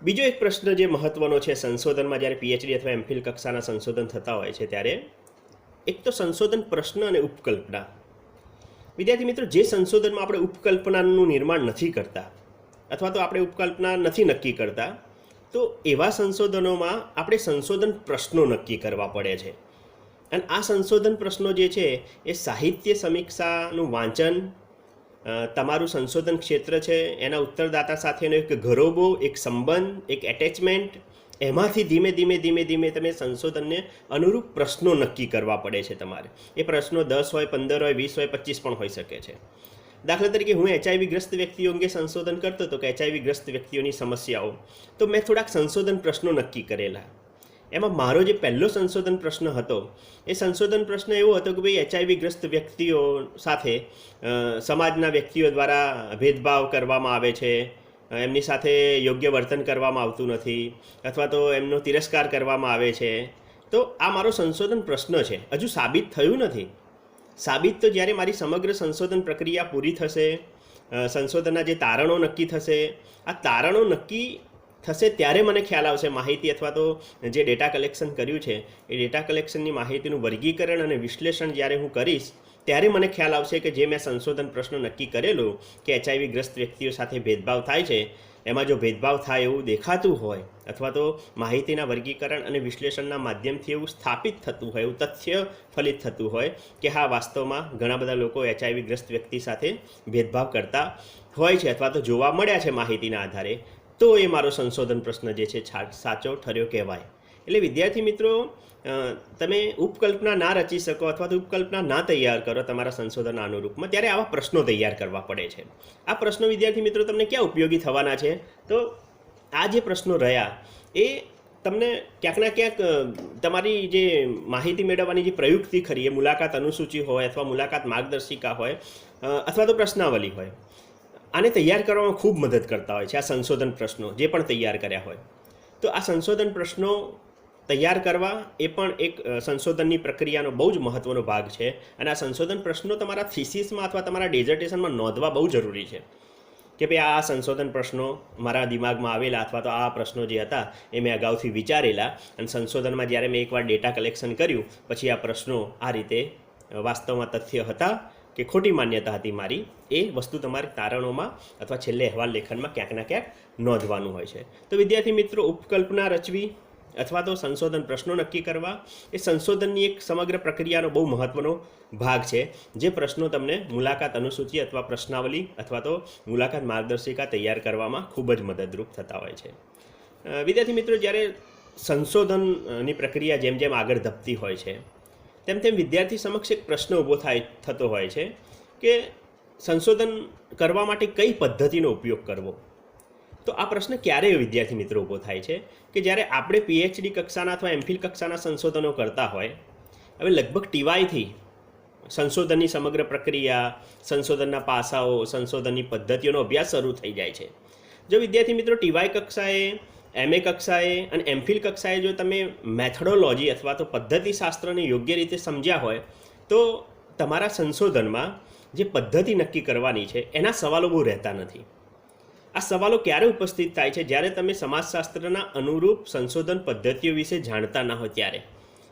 S2: બીજો એક પ્રશ્ન જે મહત્ત્વનો છે સંશોધનમાં, જ્યારે PhD અથવા MPhil કક્ષાના સંશોધન થતા હોય છે ત્યારે એક તો સંશોધન પ્રશ્ન અને ઉપકલ્પના. વિદ્યાર્થી મિત્રો, જે સંશોધનમાં આપણે ઉપકલ્પનાનું નિર્માણ નથી કરતા અથવા તો આપણે ઉપકલ્પના નથી નક્કી કરતા, તો એવા સંશોધનોમાં આપણે સંશોધન પ્રશ્નો નક્કી કરવા પડે છે. અને આ સંશોધન પ્રશ્નો જે છે એ સાહિત્ય સમીક્ષાનું વાંચન, તમારું સંશોધન ક્ષેત્ર છે એના ઉત્તરદાતા સાથેનો એક ઘરોબો, એક સંબંધ, એક એટેચમેન્ટ, એમાંથી ધીમે તમે સંશોધનને અનુરૂપ પ્રશ્નો નક્કી કરવા પડે છે તમારે. એ પ્રશ્નો 10 હોય, 15 હોય, 20 હોય, 25 પણ હોઈ શકે છે. દાખલા તરીકે હું HIV ગ્રસ્ત વ્યક્તિઓ અંગે સંશોધન કરતો હતો કે HIV ગ્રસ્ત વ્યક્તિઓની સમસ્યાઓ, તો મેં થોડાક સંશોધન પ્રશ્નો નક્કી કરેલા. એમાં મારો જે પહેલો સંશોધન પ્રશ્ન હતો એ સંશોધન પ્રશ્ન એવો હતો કે ભાઈ HIV ગ્રસ્ત વ્યક્તિઓ સાથે સમાજના વ્યક્તિઓ દ્વારા ભેદભાવ કરવામાં આવે છે, એમની સાથે યોગ્ય વર્તન કરવામાં આવતું નથી અથવા તો એમનો તિરસ્કાર કરવામાં આવે છે. તો આ મારો સંશોધન પ્રશ્ન છે, હજુ સાબિત થયું નથી. સાબિત તો જ્યારે મારી સમગ્ર સંશોધન પ્રક્રિયા પૂરી થશે, સંશોધનના જે તારણો નક્કી થશે, આ તારણો નક્કી થશે ત્યારે મને ખ્યાલ આવશે માહિતી અથવા તો જે ડેટા કલેક્શન કર્યું છે એ ડેટા કલેક્શનની માહિતીનું વર્ગીકરણ અને વિશ્લેષણ જ્યારે હું કરીશ ત્યારે મને ખ્યાલ આવશે કે જે મેં સંશોધન પ્રશ્નો નક્કી કરેલું કે HIV ગ્રસ્ત વ્યક્તિઓ સાથે ભેદભાવ થાય છે, એમાં જો ભેદભાવ થાય એવું દેખાતું હોય અથવા તો માહિતીના વર્ગીકરણ અને વિશ્લેષણના માધ્યમથી એવું સ્થાપિત થતું હોય, એવું તથ્ય ફલિત થતું હોય કે હા વાસ્તવમાં ઘણા બધા લોકો HIV ગ્રસ્ત વ્યક્તિ સાથે ભેદભાવ કરતા હોય છે અથવા તો જોવા મળ્યા છે માહિતીના આધારે, તો એ મારો સંશોધન પ્રશ્ન જે છે સાચો ઠર્યો કહેવાય. એટલે વિદ્યાર્થી મિત્રો, તમે ઉપકલ્પના ના રચી શકો અથવા તો ઉપકલ્પના ના તૈયાર કરો તમારા સંશોધનના અનુરૂપમાં, ત્યારે આવા પ્રશ્નો તૈયાર કરવા પડે છે. આ પ્રશ્નો વિદ્યાર્થી મિત્રો તમને ક્યાં ઉપયોગી થવાના છે? તો આ જે પ્રશ્નો રહ્યા એ તમને ક્યાંક ના ક્યાંક તમારી જે માહિતી મેળવવાની જે પ્રયુક્તિ ખરી, એ મુલાકાત અનુસૂચિ હોય અથવા મુલાકાત માર્ગદર્શિકા હોય અથવા તો પ્રશ્નાવલી હોય, આને તૈયાર કરવામાં ખૂબ મદદ કરતા હોય છે. આ સંશોધન પ્રશ્નો જે પણ તૈયાર કર્યા હોય, તો આ સંશોધન પ્રશ્નો તૈયાર કરવા એ પણ એક સંશોધનની પ્રક્રિયાનો બહુ જ મહત્ત્વનો ભાગ છે. અને આ સંશોધન પ્રશ્નો તમારા થીસીસમાં અથવા તમારા ડેઝર્ટેશનમાં નોંધવા બહુ જરૂરી છે કે ભાઈ આ સંશોધન પ્રશ્નો મારા દિમાગમાં આવેલા અથવા તો આ પ્રશ્નો જે હતા એ મેં અગાઉથી વિચારેલા, અને સંશોધનમાં જ્યારે મેં એકવાર ડેટા કલેક્શન કર્યું પછી આ પ્રશ્નો આ રીતે વાસ્તવમાં તથ્ય હતા કે ખોટી માન્યતા હતી મારી, એ વસ્તુ તમારી તારણોમાં અથવા છેલ્લે અહેવાલ લેખનમાં ક્યાંક ના ક્યાંક નોંધવાનું હોય છે. તો વિદ્યાર્થી મિત્રો, ઉપકલ્પના રચવી અથવા તો સંશોધન પ્રશ્નો નક્કી કરવા એ સંશોધનની એક સમગ્ર પ્રક્રિયાનો બહુ મહત્ત્વનો ભાગ છે, જે પ્રશ્નો તમને મુલાકાત અનુસૂચિ અથવા પ્રશ્નાવલી અથવા તો મુલાકાત માર્ગદર્શિકા તૈયાર કરવામાં ખૂબ જ મદદરૂપ થતા હોય છે. વિદ્યાર્થી મિત્રો, જ્યારે સંશોધનની પ્રક્રિયા જેમ જેમ આગળ ધપતી હોય છે તેમ તેમ વિદ્યાર્થી સમક્ષ એક પ્રશ્ન ઊભો થતો હોય છે કે સંશોધન કરવા માટે કઈ પદ્ધતિનો ઉપયોગ કરવો. તો આ પ્રશ્ન ક્યારે વિદ્યાર્થી મિત્રો ઊભો થાય છે કે જ્યારે આપણે PhD કક્ષાના અથવા MPhil કક્ષાના સંશોધનો કરતા હોય. હવે લગભગ TYથી સંશોધનની સમગ્ર પ્રક્રિયા, સંશોધનના પાસાઓ, સંશોધનની પદ્ધતિઓનો અભ્યાસ શરૂ થઈ જાય છે. જો વિદ્યાર્થી મિત્રો TY કક્ષાએ, MA કક્ષાએ અને MPhil કક્ષાએ જો તમે મેથોડોલોજી અથવા તો પદ્ધતિશાસ્ત્રને યોગ્ય રીતે સમજ્યા હોય તો તમારા સંશોધનમાં જે પદ્ધતિ નક્કી કરવાની છે એના સવાલો બહુ રહેતા નથી. આ સવાલો ક્યારે ઉપસ્થિત થાય છે? જ્યારે તમે સમાજશાસ્ત્રના અનુરૂપ સંશોધન પદ્ધતિઓ વિશે જાણતા ના હોય ત્યારે.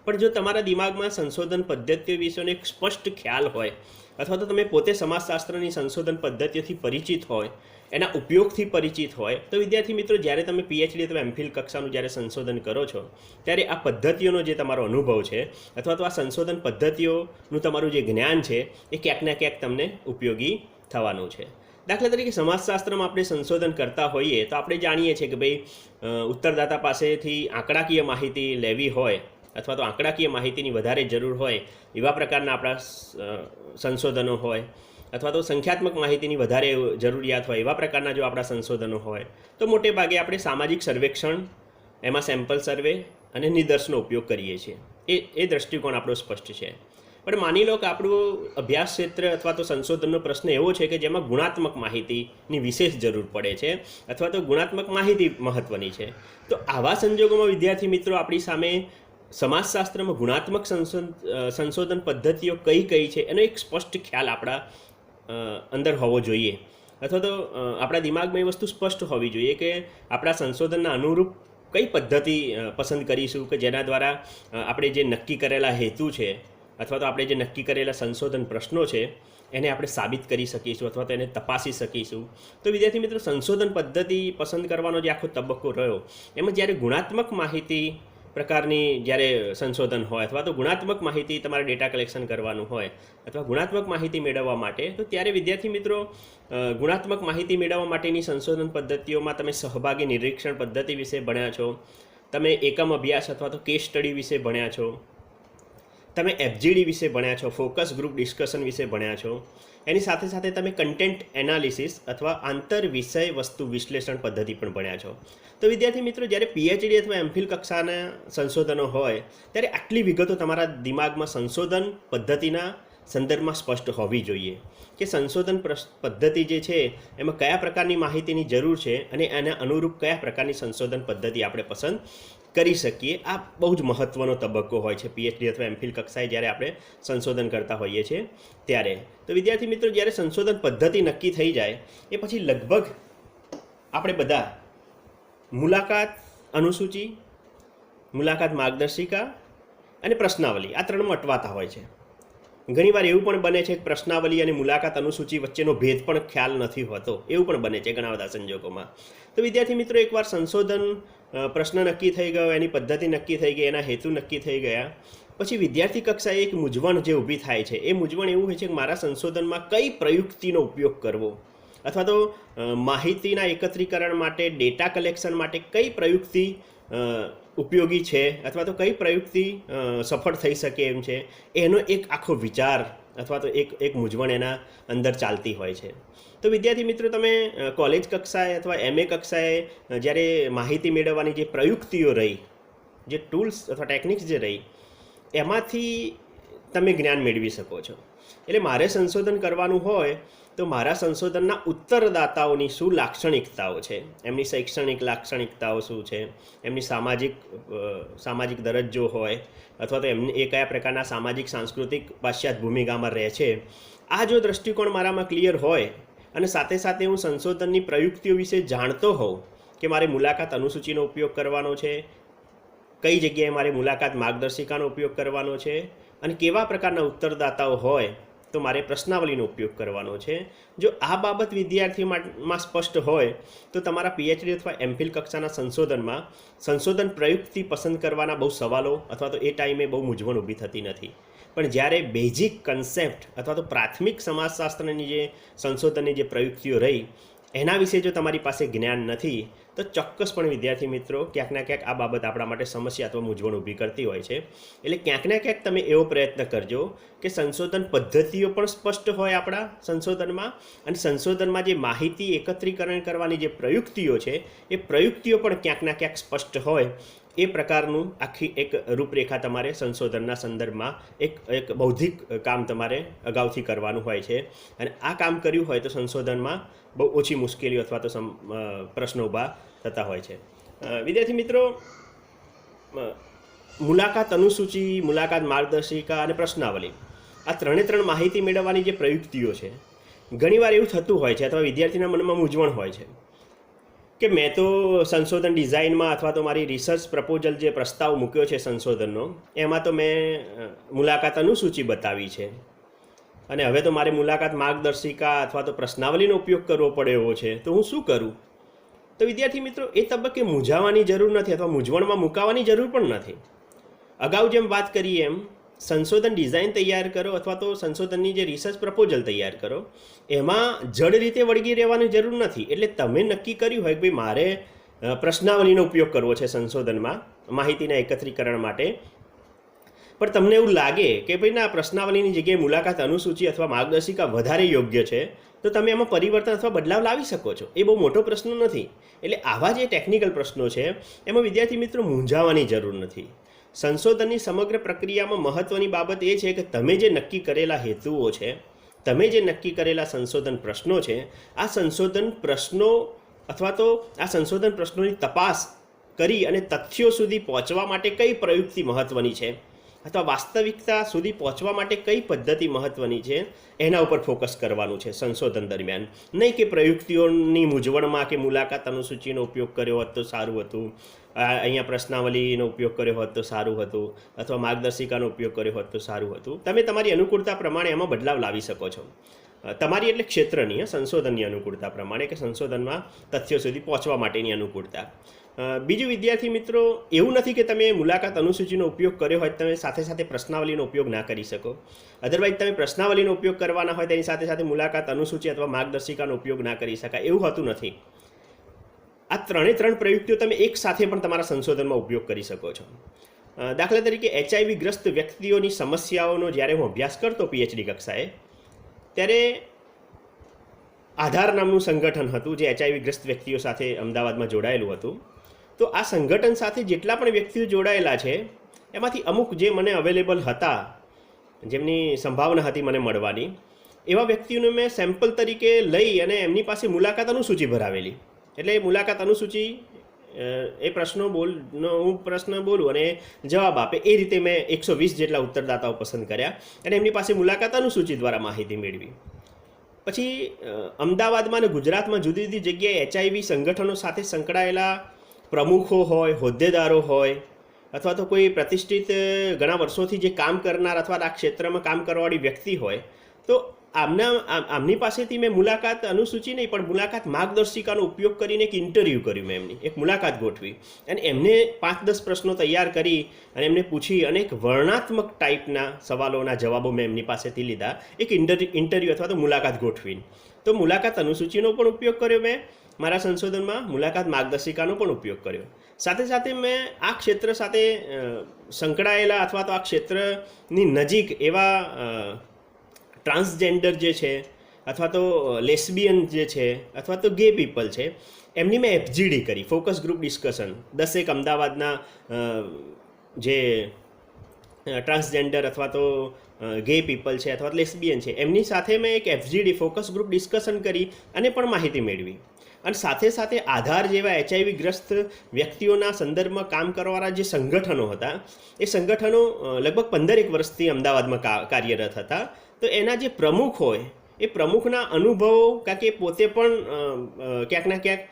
S2: પણ જો તમારા દિમાગમાં સંશોધન પદ્ધતિઓ વિશેનો એક સ્પષ્ટ ખ્યાલ હોય અથવા તો તમે પોતે સમાજશાસ્ત્રની સંશોધન પદ્ધતિઓથી પરિચિત હોય, એના ઉપયોગથી પરિચિત હોય, તો વિદ્યાર્થી મિત્રો, જ્યારે તમે PhD અથવા MPhil કક્ષાનું જ્યારે સંશોધન કરો છો ત્યારે આ પદ્ધતિઓનો જે તમારો અનુભવ છે અથવા તો આ સંશોધન પદ્ધતિઓનું તમારું જે જ્ઞાન છે એ ક્યાંક ને ક્યાંક તમને ઉપયોગી થવાનું છે. દાખલા તરીકે સમાજશાસ્ત્રમાં આપણે સંશોધન કરતા હોઈએ તો આપણે જાણીએ છીએ કે ભાઈ ઉત્તરદાતા પાસેથી આંકડાકીય માહિતી લેવી હોય અથવા તો આંકડાકીય માહિતીની વધારે જરૂર હોય એવા પ્રકારના આપણા સંશોધનો હોય, અથવા તો સંખ્યાત્મક માહિતીની વધારે જરૂરિયાત હોય એવા પ્રકારના જો આપણા સંશોધનો હોય, તો મોટે ભાગે આપણે સામાજિક સર્વેક્ષણ, એમાં સેમ્પલ સર્વે અને નિદર્શનો ઉપયોગ કરીએ છીએ. એ દૃષ્ટિકોણ આપણો સ્પષ્ટ છે. પણ માની લો કે આપણું અભ્યાસ ક્ષેત્ર અથવા તો સંશોધનનો પ્રશ્ન એવો છે કે જેમાં ગુણાત્મક માહિતીની વિશેષ જરૂર પડે છે અથવા તો ગુણાત્મક માહિતી મહત્ત્વની છે. તો આવા સંજોગોમાં વિદ્યાર્થી મિત્રો, આપણી સામે સમાજશાસ્ત્રમાં ગુણાત્મક સંશોધન પદ્ધતિઓ કઈ કઈ છે એનો એક સ્પષ્ટ ખ્યાલ આપણા અંદર હોવો જોઈએ, અથવા તો આપણા દિમાગમાં એ વસ્તુ સ્પષ્ટ હોવી જોઈએ કે આપણા સંશોધનના અનુરૂપ કઈ પદ્ધતિ પસંદ કરીશું કે જેના દ્વારા આપણે જે નક્કી કરેલા હેતુ છે અથવા તો આપણે જે નક્કી કરેલા સંશોધન પ્રશ્નો છે એને આપણે સાબિત કરી શકીશું અથવા તો એને તપાસી શકીશું. તો વિદ્યાર્થી મિત્રો, સંશોધન પદ્ધતિ પસંદ કરવાનો જે આખો તબક્કો રહ્યો એમાં જ્યારે ગુણાત્મક માહિતી પ્રકારની જ્યારે સંશોધન હોય અથવા તો ગુણાત્મક માહિતી તમારે ડેટા કલેક્શન કરવાનું હોય અથવા ગુણાત્મક માહિતી મેળવવા માટે, તો ત્યારે વિદ્યાર્થી મિત્રો ગુણાત્મક માહિતી મેળવવા માટેની સંશોધન પદ્ધતિઓમાં તમે સહભાગી નિરીક્ષણ પદ્ધતિ વિશે ભણ્યા છો, તમે એકમ અભ્યાસ અથવા તો કેસ સ્ટડી વિશે ભણ્યા છો, તમે FGD વિશે ભણ્યા છો, ફોકસ ગ્રુપ ડિસ્કશન વિશે ભણ્યા છો. એની સાથે સાથે તમે કન્ટેન્ટ એનાલિસિસ અથવા આંતર વિષય વસ્તુ વિશ્લેષણ પદ્ધતિ પણ ભણ્યા છો. તો વિદ્યાર્થી મિત્રો, જ્યારે PhD અથવા MPhil કક્ષાના સંશોધનો હોય ત્યારે આટલી વિગતો તમારા દિમાગમાં સંશોધન પદ્ધતિના સંદર્ભમાં સ્પષ્ટ હોવી જોઈએ કે સંશોધન પદ્ધતિ જે છે એમાં કયા પ્રકારની માહિતીની જરૂર છે અને એના અનુરૂપ કયા પ્રકારની સંશોધન પદ્ધતિ આપણે પસંદ કરી શકીએ. આ બહુ જ મહત્ત્વનો તબક્કો હોય છે PhD અથવા MPhil કક્ષાએ જ્યારે આપણે સંશોધન કરતા હોઈએ છીએ ત્યારે. તો વિદ્યાર્થી મિત્રો, જ્યારે સંશોધન પદ્ધતિ નક્કી થઈ જાય એ પછી લગભગ આપણે બધા મુલાકાત અનુસૂચિ, મુલાકાત માર્ગદર્શિકા અને પ્રશ્નાવલી, આ ત્રણમાં અટવાતા હોય છે. ઘણીવાર એવું પણ બને છે કે પ્રશ્નાવલી અને મુલાકાત અનુસૂચિ વચ્ચેનો ભેદ પણ ખ્યાલ નથી હોતો, એવું પણ બને છે ઘણા બધા સંજોગોમાં. તો વિદ્યાર્થી મિત્રો, એકવાર સંશોધન પ્રશ્ન નક્કી થઈ ગયો, એની પદ્ધતિ નક્કી થઈ ગઈ, એના હેતુ નક્કી થઈ ગયા પછી વિદ્યાર્થી કક્ષાએ એક મૂંઝવણ જે ઊભી થાય છે, એ મૂંઝવણ એવું હોય છે કે મારા સંશોધનમાં કઈ પ્રયુક્તિનો ઉપયોગ કરવો, અથવા તો માહિતીના એકત્રીકરણ માટે, ડેટા કલેક્શન માટે કઈ પ્રયુક્તિ ઉપયોગી છે, અથવા તો કઈ પ્રયુક્તિ સફળ થઈ શકે એમ છે, એનો એક આખો વિચાર અથવા તો એક મૂંઝવણ એના અંદર ચાલતી હોય છે. તો વિદ્યાર્થી મિત્રો, તમે કોલેજ કક્ષાએ અથવા MA કક્ષાએ જ્યારે માહિતી મેળવવાની જે પ્રયુક્તિઓ રહી, જે ટૂલ્સ અથવા ટેકનિક્સ જે રહી, એમાંથી તમે જ્ઞાન મેળવી શકો છો. એટલે મારે સંશોધન કરવાનું હોય તો મારા સંશોધનના ઉત્તરદાતાઓની શું લાક્ષણિકતાઓ છે, એમની શૈક્ષણિક લાક્ષણિકતાઓ શું છે, એમની સામાજિક દરજ્જો હોય, અથવા તો એમને એ કયા પ્રકારના સામાજિક સાંસ્કૃતિક પાશ્ચાત્ય ભૂમિકામાં રહે છે, આ જો દૃષ્ટિકોણ મારામાં ક્લિયર હોય અને સાથે સાથે હું સંશોધનની પ્રયુક્તિઓ વિશે જાણતો હોઉં કે મારે મુલાકાત અનુસૂચિનો ઉપયોગ કરવાનો છે, કઈ જગ્યાએ મારે મુલાકાત માર્ગદર્શિકાનો ઉપયોગ કરવાનો છે, અને કેવા પ્રકારના ઉત્તરદાતાઓ હોય તો મારે પ્રશ્નાવલીનો ઉપયોગ કરવાનો છે. જો આ બાબત વિદ્યાર્થીમાં સ્પષ્ટ હોય તો તમારા PhD અથવા MPhil કક્ષાના સંશોધનમાં સંશોધન પ્રયુક્તિ પસંદ કરવાના બહુ સવાલો અથવા તો એ ટાઈમે બહુ મૂંઝવણ ઊભી થતી નથી. પણ જ્યારે બેઝિક કન્સેપ્ટ અથવા તો પ્રાથમિક સમાજશાસ્ત્રની જે સંશોધનની જે પ્રયુક્તિઓ રહી, એના વિશે જો તમારી પાસે જ્ઞાન નથી તો ચોક્કસપણે વિદ્યાર્થી મિત્રો ક્યાંક ના ક્યાંક આ બાબત આપણા માટે સમસ્યા અથવા મૂંઝવણ ઊભી કરતી હોય છે. એટલે ક્યાંક ના ક્યાંક તમે એવો પ્રયત્ન કરજો કે સંશોધન પદ્ધતિઓ પણ સ્પષ્ટ હોય આપણા સંશોધનમાં, અને સંશોધનમાં જે માહિતી એકત્રીકરણ કરવાની જે પ્રયુક્તિઓ છે એ પ્રયુક્તિઓ પણ ક્યાંક ના ક્યાંક સ્પષ્ટ હોય. એ પ્રકારનું આખી એક રૂપરેખા તમારે સંશોધનના સંદર્ભમાં એક બૌદ્ધિક કામ તમારે અગાઉથી કરવાનું હોય છે. અને આ કામ કર્યું હોય તો સંશોધનમાં બહુ ઓછી મુશ્કેલીઓ અથવા તો પ્રશ્નો ઊભા થતા હોય છે. વિદ્યાર્થી મિત્રો, મુલાકાત અનુસૂચિ, મુલાકાત માર્ગદર્શિકા અને પ્રશ્નાવલી, આ ત્રણ માહિતી મેળવવાની જે પ્રયુક્તિઓ છે, ઘણીવાર એવું થતું હોય છે અથવા વિદ્યાર્થીના મનમાં મૂંઝવણ હોય છે કે મેં તો સંશોધન ડિઝાઇનમાં અથવા તો મારી રિસર્ચ પ્રપોઝલ જે પ્રસ્તાવ મૂક્યો છે સંશોધનનો, એમાં તો મેં મુલાકાત અનુસૂચિ બતાવી છે, અને હવે તો મારે મુલાકાત માર્ગદર્શિકા અથવા તો પ્રશ્નાવલીનો ઉપયોગ કરવો પડે એવો છે, તો હું શું કરું? તો વિદ્યાર્થી મિત્રો, એ તબક્કે મૂંઝાવાની જરૂર નથી અથવા મૂંઝવણમાં મુકાવાની જરૂર પણ નથી. અગાઉ જેમ વાત કરીએ એમ સંશોધન ડિઝાઇન તૈયાર કરો અથવા તો સંશોધનની જે રિસર્ચ પ્રપોઝલ તૈયાર કરો, એમાં જડ રીતે વળગી રહેવાની જરૂર નથી. એટલે તમે નક્કી કર્યું હોય કે ભાઈ મારે પ્રશ્નાવલીનો ઉપયોગ કરવો છે સંશોધનમાં માહિતીના એકત્રીકરણ માટે, પણ તમને એવું લાગે કે ભાઈ ના, પ્રશ્નાવલીની જગ્યાએ મુલાકાત અનુસૂચિ અથવા માર્ગદર્શિકા વધારે યોગ્ય છે, તો તમે એમાં પરિવર્તન અથવા બદલાવ લાવી શકો છો. એ બહુ મોટો પ્રશ્ન નથી. એટલે આવા જે ટેકનિકલ પ્રશ્નો છે એમાં વિદ્યાર્થી મિત્રો મૂંઝાવાની જરૂર નથી. સંશોધનની સમગ્ર પ્રક્રિયામાં મહત્ત્વની બાબત એ છે કે તમે જે નક્કી કરેલા હેતુઓ છે, તમે જે નક્કી કરેલા સંશોધન પ્રશ્નો છે, આ સંશોધન પ્રશ્નો અથવા તો આ સંશોધન પ્રશ્નોની તપાસ કરી અને તથ્યો સુધી પહોંચવા માટે કઈ પ્રયુક્તિ મહત્ત્વની છે, અથવા વાસ્તવિકતા સુધી પહોંચવા માટે કઈ પદ્ધતિ મહત્ત્વની છે, એના ઉપર ફોકસ કરવાનું છે સંશોધન દરમિયાન. નહીં કે પ્રયુક્તિઓની મૂંઝવણમાં કે મુલાકાત અનુસૂચિનો ઉપયોગ કર્યો હોત તો સારું હતું, અહીંયા પ્રશ્નાવલીનો ઉપયોગ કર્યો હોત તો સારું હતું, અથવા માર્ગદર્શિકાનો ઉપયોગ કર્યો હોત તો સારું હતું. તમે તમારી અનુકૂળતા પ્રમાણે એમાં બદલાવ લાવી શકો છો. તમારી એટલે ક્ષેત્રની, સંશોધનની અનુકૂળતા પ્રમાણે, કે સંશોધનમાં તથ્યો સુધી પહોંચવા માટેની અનુકૂળતા. બીજું વિદ્યાર્થી મિત્રો, એવું નથી કે તમે મુલાકાત અનુસૂચિનો ઉપયોગ કર્યો હોય તમે સાથે સાથે પ્રશ્નાવલીનો ઉપયોગ ના કરી શકો. અધરવાઇઝ તમે પ્રશ્નાવલીનો ઉપયોગ કરવાના હોય તેની સાથે સાથે મુલાકાત અનુસૂચિ અથવા માર્ગદર્શિકાનો ઉપયોગ ના કરી શકાય, એવું હોતું નથી. આ ત્રણ પ્રયુક્તિઓ તમે એક સાથે પણ તમારા સંશોધનમાં ઉપયોગ કરી શકો છો. દાખલા તરીકે HIV ગ્રસ્ત વ્યક્તિઓની સમસ્યાઓનો જ્યારે હું અભ્યાસ કરતો PhD કક્ષાએ, ત્યારે આધાર નામનું સંગઠન હતું જે HIV ગ્રસ્ત વ્યક્તિઓ સાથે અમદાવાદમાં જોડાયેલું હતું. તો આ સંગઠન સાથે જેટલા પણ વ્યક્તિઓ જોડાયેલા છે એમાંથી અમુક જે મને અવેલેબલ હતા, જેમની સંભાવના હતી મને મળવાની, એવા વ્યક્તિઓને મેં સેમ્પલ તરીકે લઈ અને એમની પાસે મુલાકાત અનુસૂચિ ભરાવેલી. એટલે મુલાકાત અનુસૂચિ એ હું પ્રશ્ન બોલું અને જવાબ આપે, એ રીતે મેં 120 જેટલા ઉત્તરદાતાઓ પસંદ કર્યા અને એમની પાસે મુલાકાત અનુસૂચિ દ્વારા માહિતી મેળવી. પછી અમદાવાદમાં અને ગુજરાતમાં જુદી જુદી જગ્યાએ HIV સંગઠનો સાથે સંકળાયેલા પ્રમુખો હોય, હોદ્દેદારો હોય, અથવા તો કોઈ પ્રતિષ્ઠિત ઘણા વર્ષોથી જે કામ કરનાર અથવા આ ક્ષેત્રમાં કામ કરવાવાળી વ્યક્તિ હોય, તો આમની પાસેથી મેં મુલાકાત અનુસૂચિ નહીં પણ મુલાકાત માર્ગદર્શિકાનો ઉપયોગ કરીને એક ઇન્ટરવ્યૂ કર્યું. મેં એમની એક મુલાકાત ગોઠવી અને એમને 5-10 પ્રશ્નો તૈયાર કરી અને એમને પૂછી અને એક વર્ણનાત્મક ટાઈપના સવાલોના જવાબો મેં એમની પાસેથી લીધા એક ઇન્ટરવ્યૂ અથવા તો મુલાકાત ગોઠવીને. તો મુલાકાત અનુસૂચિનો પણ ઉપયોગ કર્યો મેં મારા સંશોધનમાં, મુલાકાત માર્ગદર્શિકાનો પણ ઉપયોગ કર્યો. સાથે સાથે મેં આ ક્ષેત્ર સાથે સંકળાયેલા અથવા તો આ ક્ષેત્રની નજીક એવા ટ્રાન્સજેન્ડર જે છે અથવા તો લેસ્બિયન જે છે અથવા તો ગે પીપલ છે, એમની મેં FGD કરી, ફોકસ ગ્રુપ ડિસ્કશન. 10 અમદાવાદના જે ટ્રાન્સજેન્ડર અથવા તો ગે પીપલ છે અથવા લેસ્બિયન છે એમની સાથે મેં એક FGD ફોકસ ગ્રુપ ડિસ્કશન કરી અને પણ માહિતી મેળવી. અને સાથે સાથે આધાર જેવા HIV ગ્રસ્ત વ્યક્તિઓના સંદર્ભમાં કામ કરવાવાળા જે સંગઠનો હતા એ સંગઠનો લગભગ 15 વર્ષથી અમદાવાદમાં કાર્યરત હતા. તો એના જે પ્રમુખ હોય એ પ્રમુખના અનુભવો, કારણ કે પોતે પણ ક્યાંક ના ક્યાંક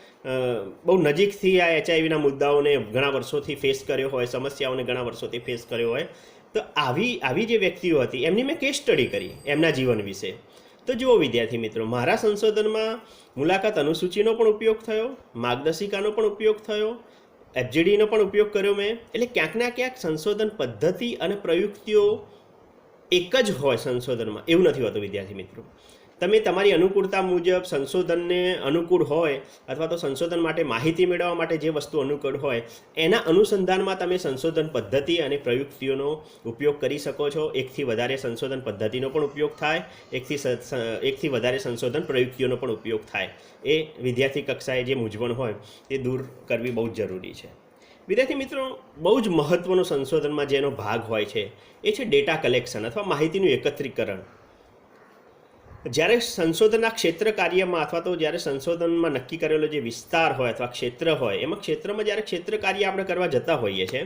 S2: બહુ નજીકથી આ HIVના મુદ્દાઓને ઘણા વર્ષોથી ફેસ કર્યો હોય, સમસ્યાઓને ઘણા વર્ષોથી ફેસ કર્યો હોય, તો આવી જે વ્યક્તિઓ હતી એમની મેં કેસ સ્ટડી કરી એમના જીવન વિશે. તો જુઓ વિદ્યાર્થી મિત્રો, મારા સંશોધનમાં મુલાકાત અનુસૂચિનો પણ ઉપયોગ થયો, માર્ગદર્શિકાનો પણ ઉપયોગ થયો, FGDનો પણ ઉપયોગ કર્યો મેં. એટલે ક્યાંક ના ક્યાંક સંશોધન પદ્ધતિ અને પ્રયુક્તિઓ એક જ હોય સંશોધનમાં, એવું નથી હોતું વિદ્યાર્થી મિત્રો. તમે તમારી અનુકૂળતા મુજબ સંશોધનને અનુકૂળ હોય અથવા તો સંશોધન માટે માહિતી મેળવવા માટે જે વસ્તુ અનુકૂળ હોય એના અનુસંધાનમાં તમે સંશોધન પદ્ધતિ અને પ્રયુક્તિઓનો ઉપયોગ કરી શકો છો. એકથી વધારે સંશોધન પદ્ધતિનો પણ ઉપયોગ થાય, એકથી વધારે સંશોધન પ્રયુક્તિઓનો પણ ઉપયોગ થાય. એ વિદ્યાર્થી કક્ષાએ જે મૂંઝવણ હોય એ દૂર કરવી બહુ જ જરૂરી છે. વિદ્યાર્થી મિત્રો, બહુ જ મહત્ત્વનો સંશોધનમાં જેનો ભાગ હોય છે એ છે ડેટા કલેક્શન અથવા માહિતીનું એકત્રીકરણ. જ્યારે સંશોધનના ક્ષેત્ર કાર્યમાં અથવા તો જ્યારે સંશોધનમાં નક્કી કરેલો જે વિસ્તાર હોય અથવા ક્ષેત્ર હોય એમાં ક્ષેત્રમાં જ્યારે ક્ષેત્ર કાર્ય આપણે કરવા જતા હોઈએ છીએ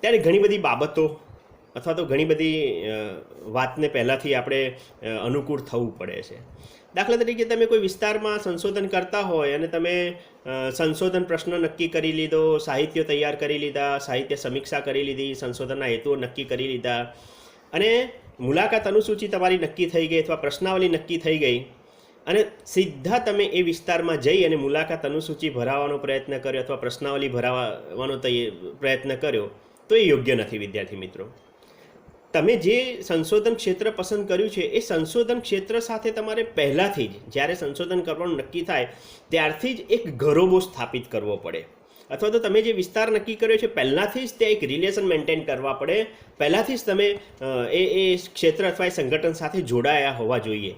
S2: ત્યારે ઘણી બધી બાબતો અથવા તો ઘણી બધી વાતને પહેલાંથી આપણે અનુકૂળ થવું પડે છે. દાખલા તરીકે તમે કોઈ વિસ્તારમાં સંશોધન કરતા હોય અને તમે સંશોધન પ્રશ્ન નક્કી કરી લીધો, સાહિત્ય તૈયાર કરી લીધા, સાહિત્ય સમીક્ષા કરી લીધી, સંશોધનના હેતુઓ નક્કી કરી લીધા અને મુલાકાત અનુસૂચિ તમારી નક્કી થઈ ગઈ અથવા પ્રશ્નાવલી નક્કી થઈ ગઈ અને સીધા તમે એ વિસ્તારમાં જઈ અને મુલાકાત અનુસૂચિ ભરાવવાનો પ્રયત્ન કર્યો અથવા પ્રશ્નાવલી ભરાવવાનો પ્રયત્ન કર્યો તો એ યોગ્ય નથી વિદ્યાર્થી મિત્રો. તમે જે સંશોધન ક્ષેત્ર પસંદ કર્યું છે એ સંશોધન ક્ષેત્ર સાથે તમારે પહેલાંથી જ જ્યારે સંશોધન કરવાનું નક્કી થાય ત્યારથી જ એક ઘરોબો સ્થાપિત કરવો પડે અથવા તો તમે જે વિસ્તાર નક્કી કર્યો છે પહેલાંથી જ ત્યાં એક રિલેશન મેન્ટેન કરવા પડે. પહેલાંથી જ તમે એ ક્ષેત્ર અથવા એ સંગઠન સાથે જોડાયા હોવા જોઈએ.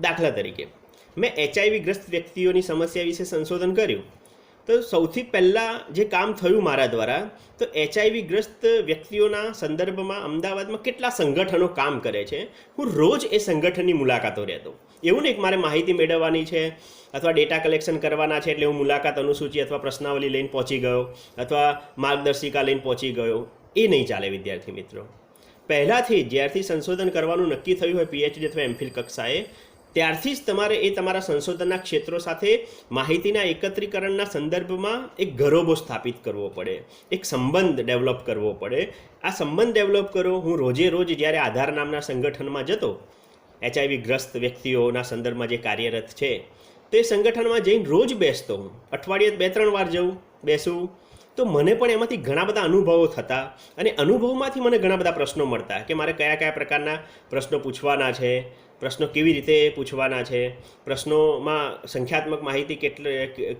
S2: દાખલા તરીકે મેં HIV ગ્રસ્ત વ્યક્તિઓની સમસ્યા વિશે સંશોધન કર્યું તો સૌથી પહેલાં જે કામ થયું મારા દ્વારા તો HIV ગ્રસ્ત વ્યક્તિઓના સંદર્ભમાં અમદાવાદમાં કેટલા સંગઠનો કામ કરે છે હું રોજ એ સંગઠનની મુલાકાતો રહેતો. એવું નહીં કે મારે માહિતી મેળવવાની છે અથવા ડેટા કલેક્શન કરવાના છે એટલે હું મુલાકાત અનુસૂચિ અથવા પ્રશ્નાવલી લઈને પહોંચી ગયો અથવા માર્ગદર્શિકા લઈને પહોંચી ગયો, એ નહીં ચાલે વિદ્યાર્થી મિત્રો. પહેલાંથી જ્યારથી સંશોધન કરવાનું નક્કી થયું હોય PhD અથવા MPhil કક્ષાએ ત્યારથી જ તમારે એ તમારા સંશોધનના ક્ષેત્રો સાથે માહિતીના એકત્રીકરણના સંદર્ભમાં એક ઘરોબો સ્થાપિત કરવો પડે, એક સંબંધ ડેવલપ કરવો પડે. આ સંબંધ ડેવલપ કરો. હું રોજે રોજ જ્યારે આધાર નામના સંગઠનમાં જતો HIV ગ્રસ્ત વ્યક્તિઓના સંદર્ભમાં જે કાર્યરત છે તો એ સંગઠનમાં જઈને રોજ બેસતો. હું અઠવાડિયે 2-3 વાર બેસું તો મને પણ એમાંથી ઘણા બધા અનુભવો થતા અને અનુભવમાંથી મને ઘણા બધા પ્રશ્નો મળતા કે મારે કયા કયા પ્રકારના પ્રશ્નો પૂછવાના છે, પ્રશ્નો કેવી રીતે પૂછવાના છે, પ્રશ્નોમાં સંખ્યાત્મક માહિતી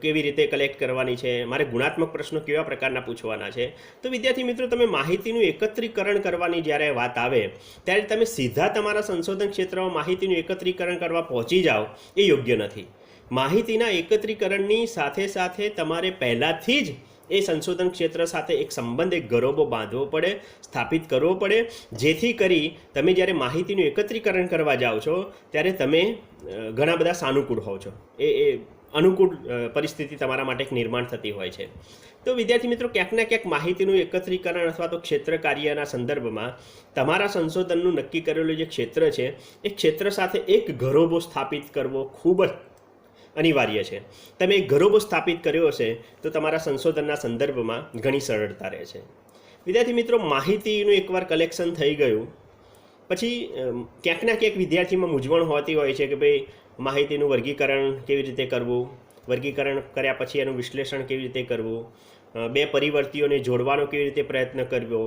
S2: કેવી રીતે કલેક્ટ કરવાની છે, મારે ગુણાત્મક પ્રશ્નો કેવા પ્રકારના પૂછવાના છે. તો વિદ્યાર્થી મિત્રો, તમે માહિતીનું એકત્રીકરણ કરવાની જ્યારે વાત આવે ત્યારે તમે સીધા તમારા સંશોધન ક્ષેત્રમાં માહિતીનું એકત્રીકરણ કરવા પહોંચી જાઓ એ યોગ્ય નથી. માહિતીના એકત્રીકરણની સાથે સાથે તમારે પહેલાંથી જ એ સંશોધન ક્ષેત્ર સાથે એક સંબંધ, એક ઘરોબો બાંધવો પડે, સ્થાપિત કરવો પડે, જેથી કરી તમે જ્યારે માહિતીનું એકત્રીકરણ કરવા જાઓ છો ત્યારે તમે ઘણા બધા સાનુકૂળ હોવ છો. એ અનુકૂળ પરિસ્થિતિ તમારા માટે એક નિર્માણ થતી હોય છે. તો વિદ્યાર્થી મિત્રો, ક્યાંક ને ક્યાંક માહિતીનું એકત્રીકરણ અથવા તો ક્ષેત્ર કાર્યના સંદર્ભમાં તમારા સંશોધનનું નક્કી કરેલું જે ક્ષેત્ર છે એ ક્ષેત્ર સાથે એક ઘરોબો સ્થાપિત કરવો ખૂબ જ અનિવાર્ય છે. તમે એક ઘરોબો સ્થાપિત કર્યો હશે તો તમારા સંશોધનના સંદર્ભમાં ઘણી સરળતા રહે છે. વિદ્યાર્થી મિત્રો, માહિતીનું એકવાર કલેક્શન થઈ ગયું પછી ક્યાંક ના ક્યાંક વિદ્યાર્થીમાં મૂંઝવણ હોતી હોય છે કે ભાઈ માહિતીનું વર્ગીકરણ કેવી રીતે કરવું, વર્ગીકરણ કર્યા પછી એનું વિશ્લેષણ કેવી રીતે કરવું, બે પરિવર્તીઓને જોડવાનો કેવી રીતે પ્રયત્ન કરવો,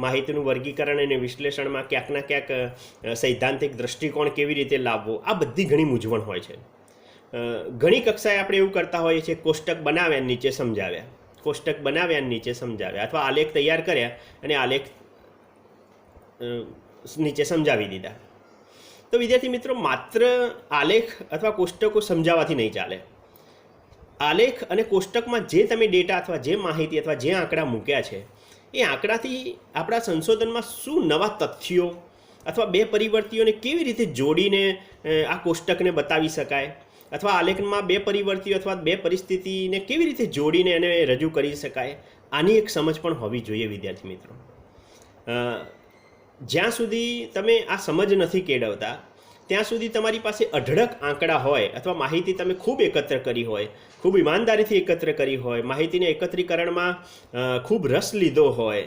S2: માહિતીનું વર્ગીકરણ અને વિશ્લેષણમાં ક્યાંક ના ક્યાંક સૈદ્ધાંતિક દૃષ્ટિકોણ કેવી રીતે લાવવો, આ બધી ઘણી મૂંઝવણ હોય છે. ઘણી કક્ષાએ આપણે એવું કરતા હોઈએ છીએ, કોષ્ટક બનાવ્યા નીચે સમજાવ્યા, કોષ્ટક બનાવ્યા નીચે સમજાવ્યા, અથવા આલેખ તૈયાર કર્યા અને આલેખ નીચે સમજાવી દીધા. તો વિદ્યાર્થી મિત્રો, માત્ર આલેખ અથવા કોષ્ટકો સમજાવવાથી નહીં ચાલે. આલેખ અને કોષ્ટકમાં જે તમે ડેટા અથવા જે માહિતી અથવા જે આંકડા મૂક્યા છે એ આંકડાથી આપણા સંશોધનમાં શું નવા તથ્યો અથવા બે પરિવર્તીઓને કેવી રીતે જોડીને આ કોષ્ટકને બતાવી શકાય, અથવા આલેખમાં બે પરિવર્તીઓ અથવા બે પરિસ્થિતિને કેવી રીતે જોડીને એને રજૂ કરી શકાય, આની એક સમજ પણ હોવી જોઈએ વિદ્યાર્થી મિત્રો. જ્યાં સુધી તમે આ સમજ નથી કેળવતા ત્યાં સુધી તમારી પાસે અઢળક આંકડા હોય અથવા માહિતી તમે ખૂબ એકત્ર કરી હોય, ખૂબ ઈમાનદારીથી એકત્ર કરી હોય, માહિતીને એકત્રીકરણમાં ખૂબ રસ લીધો હોય,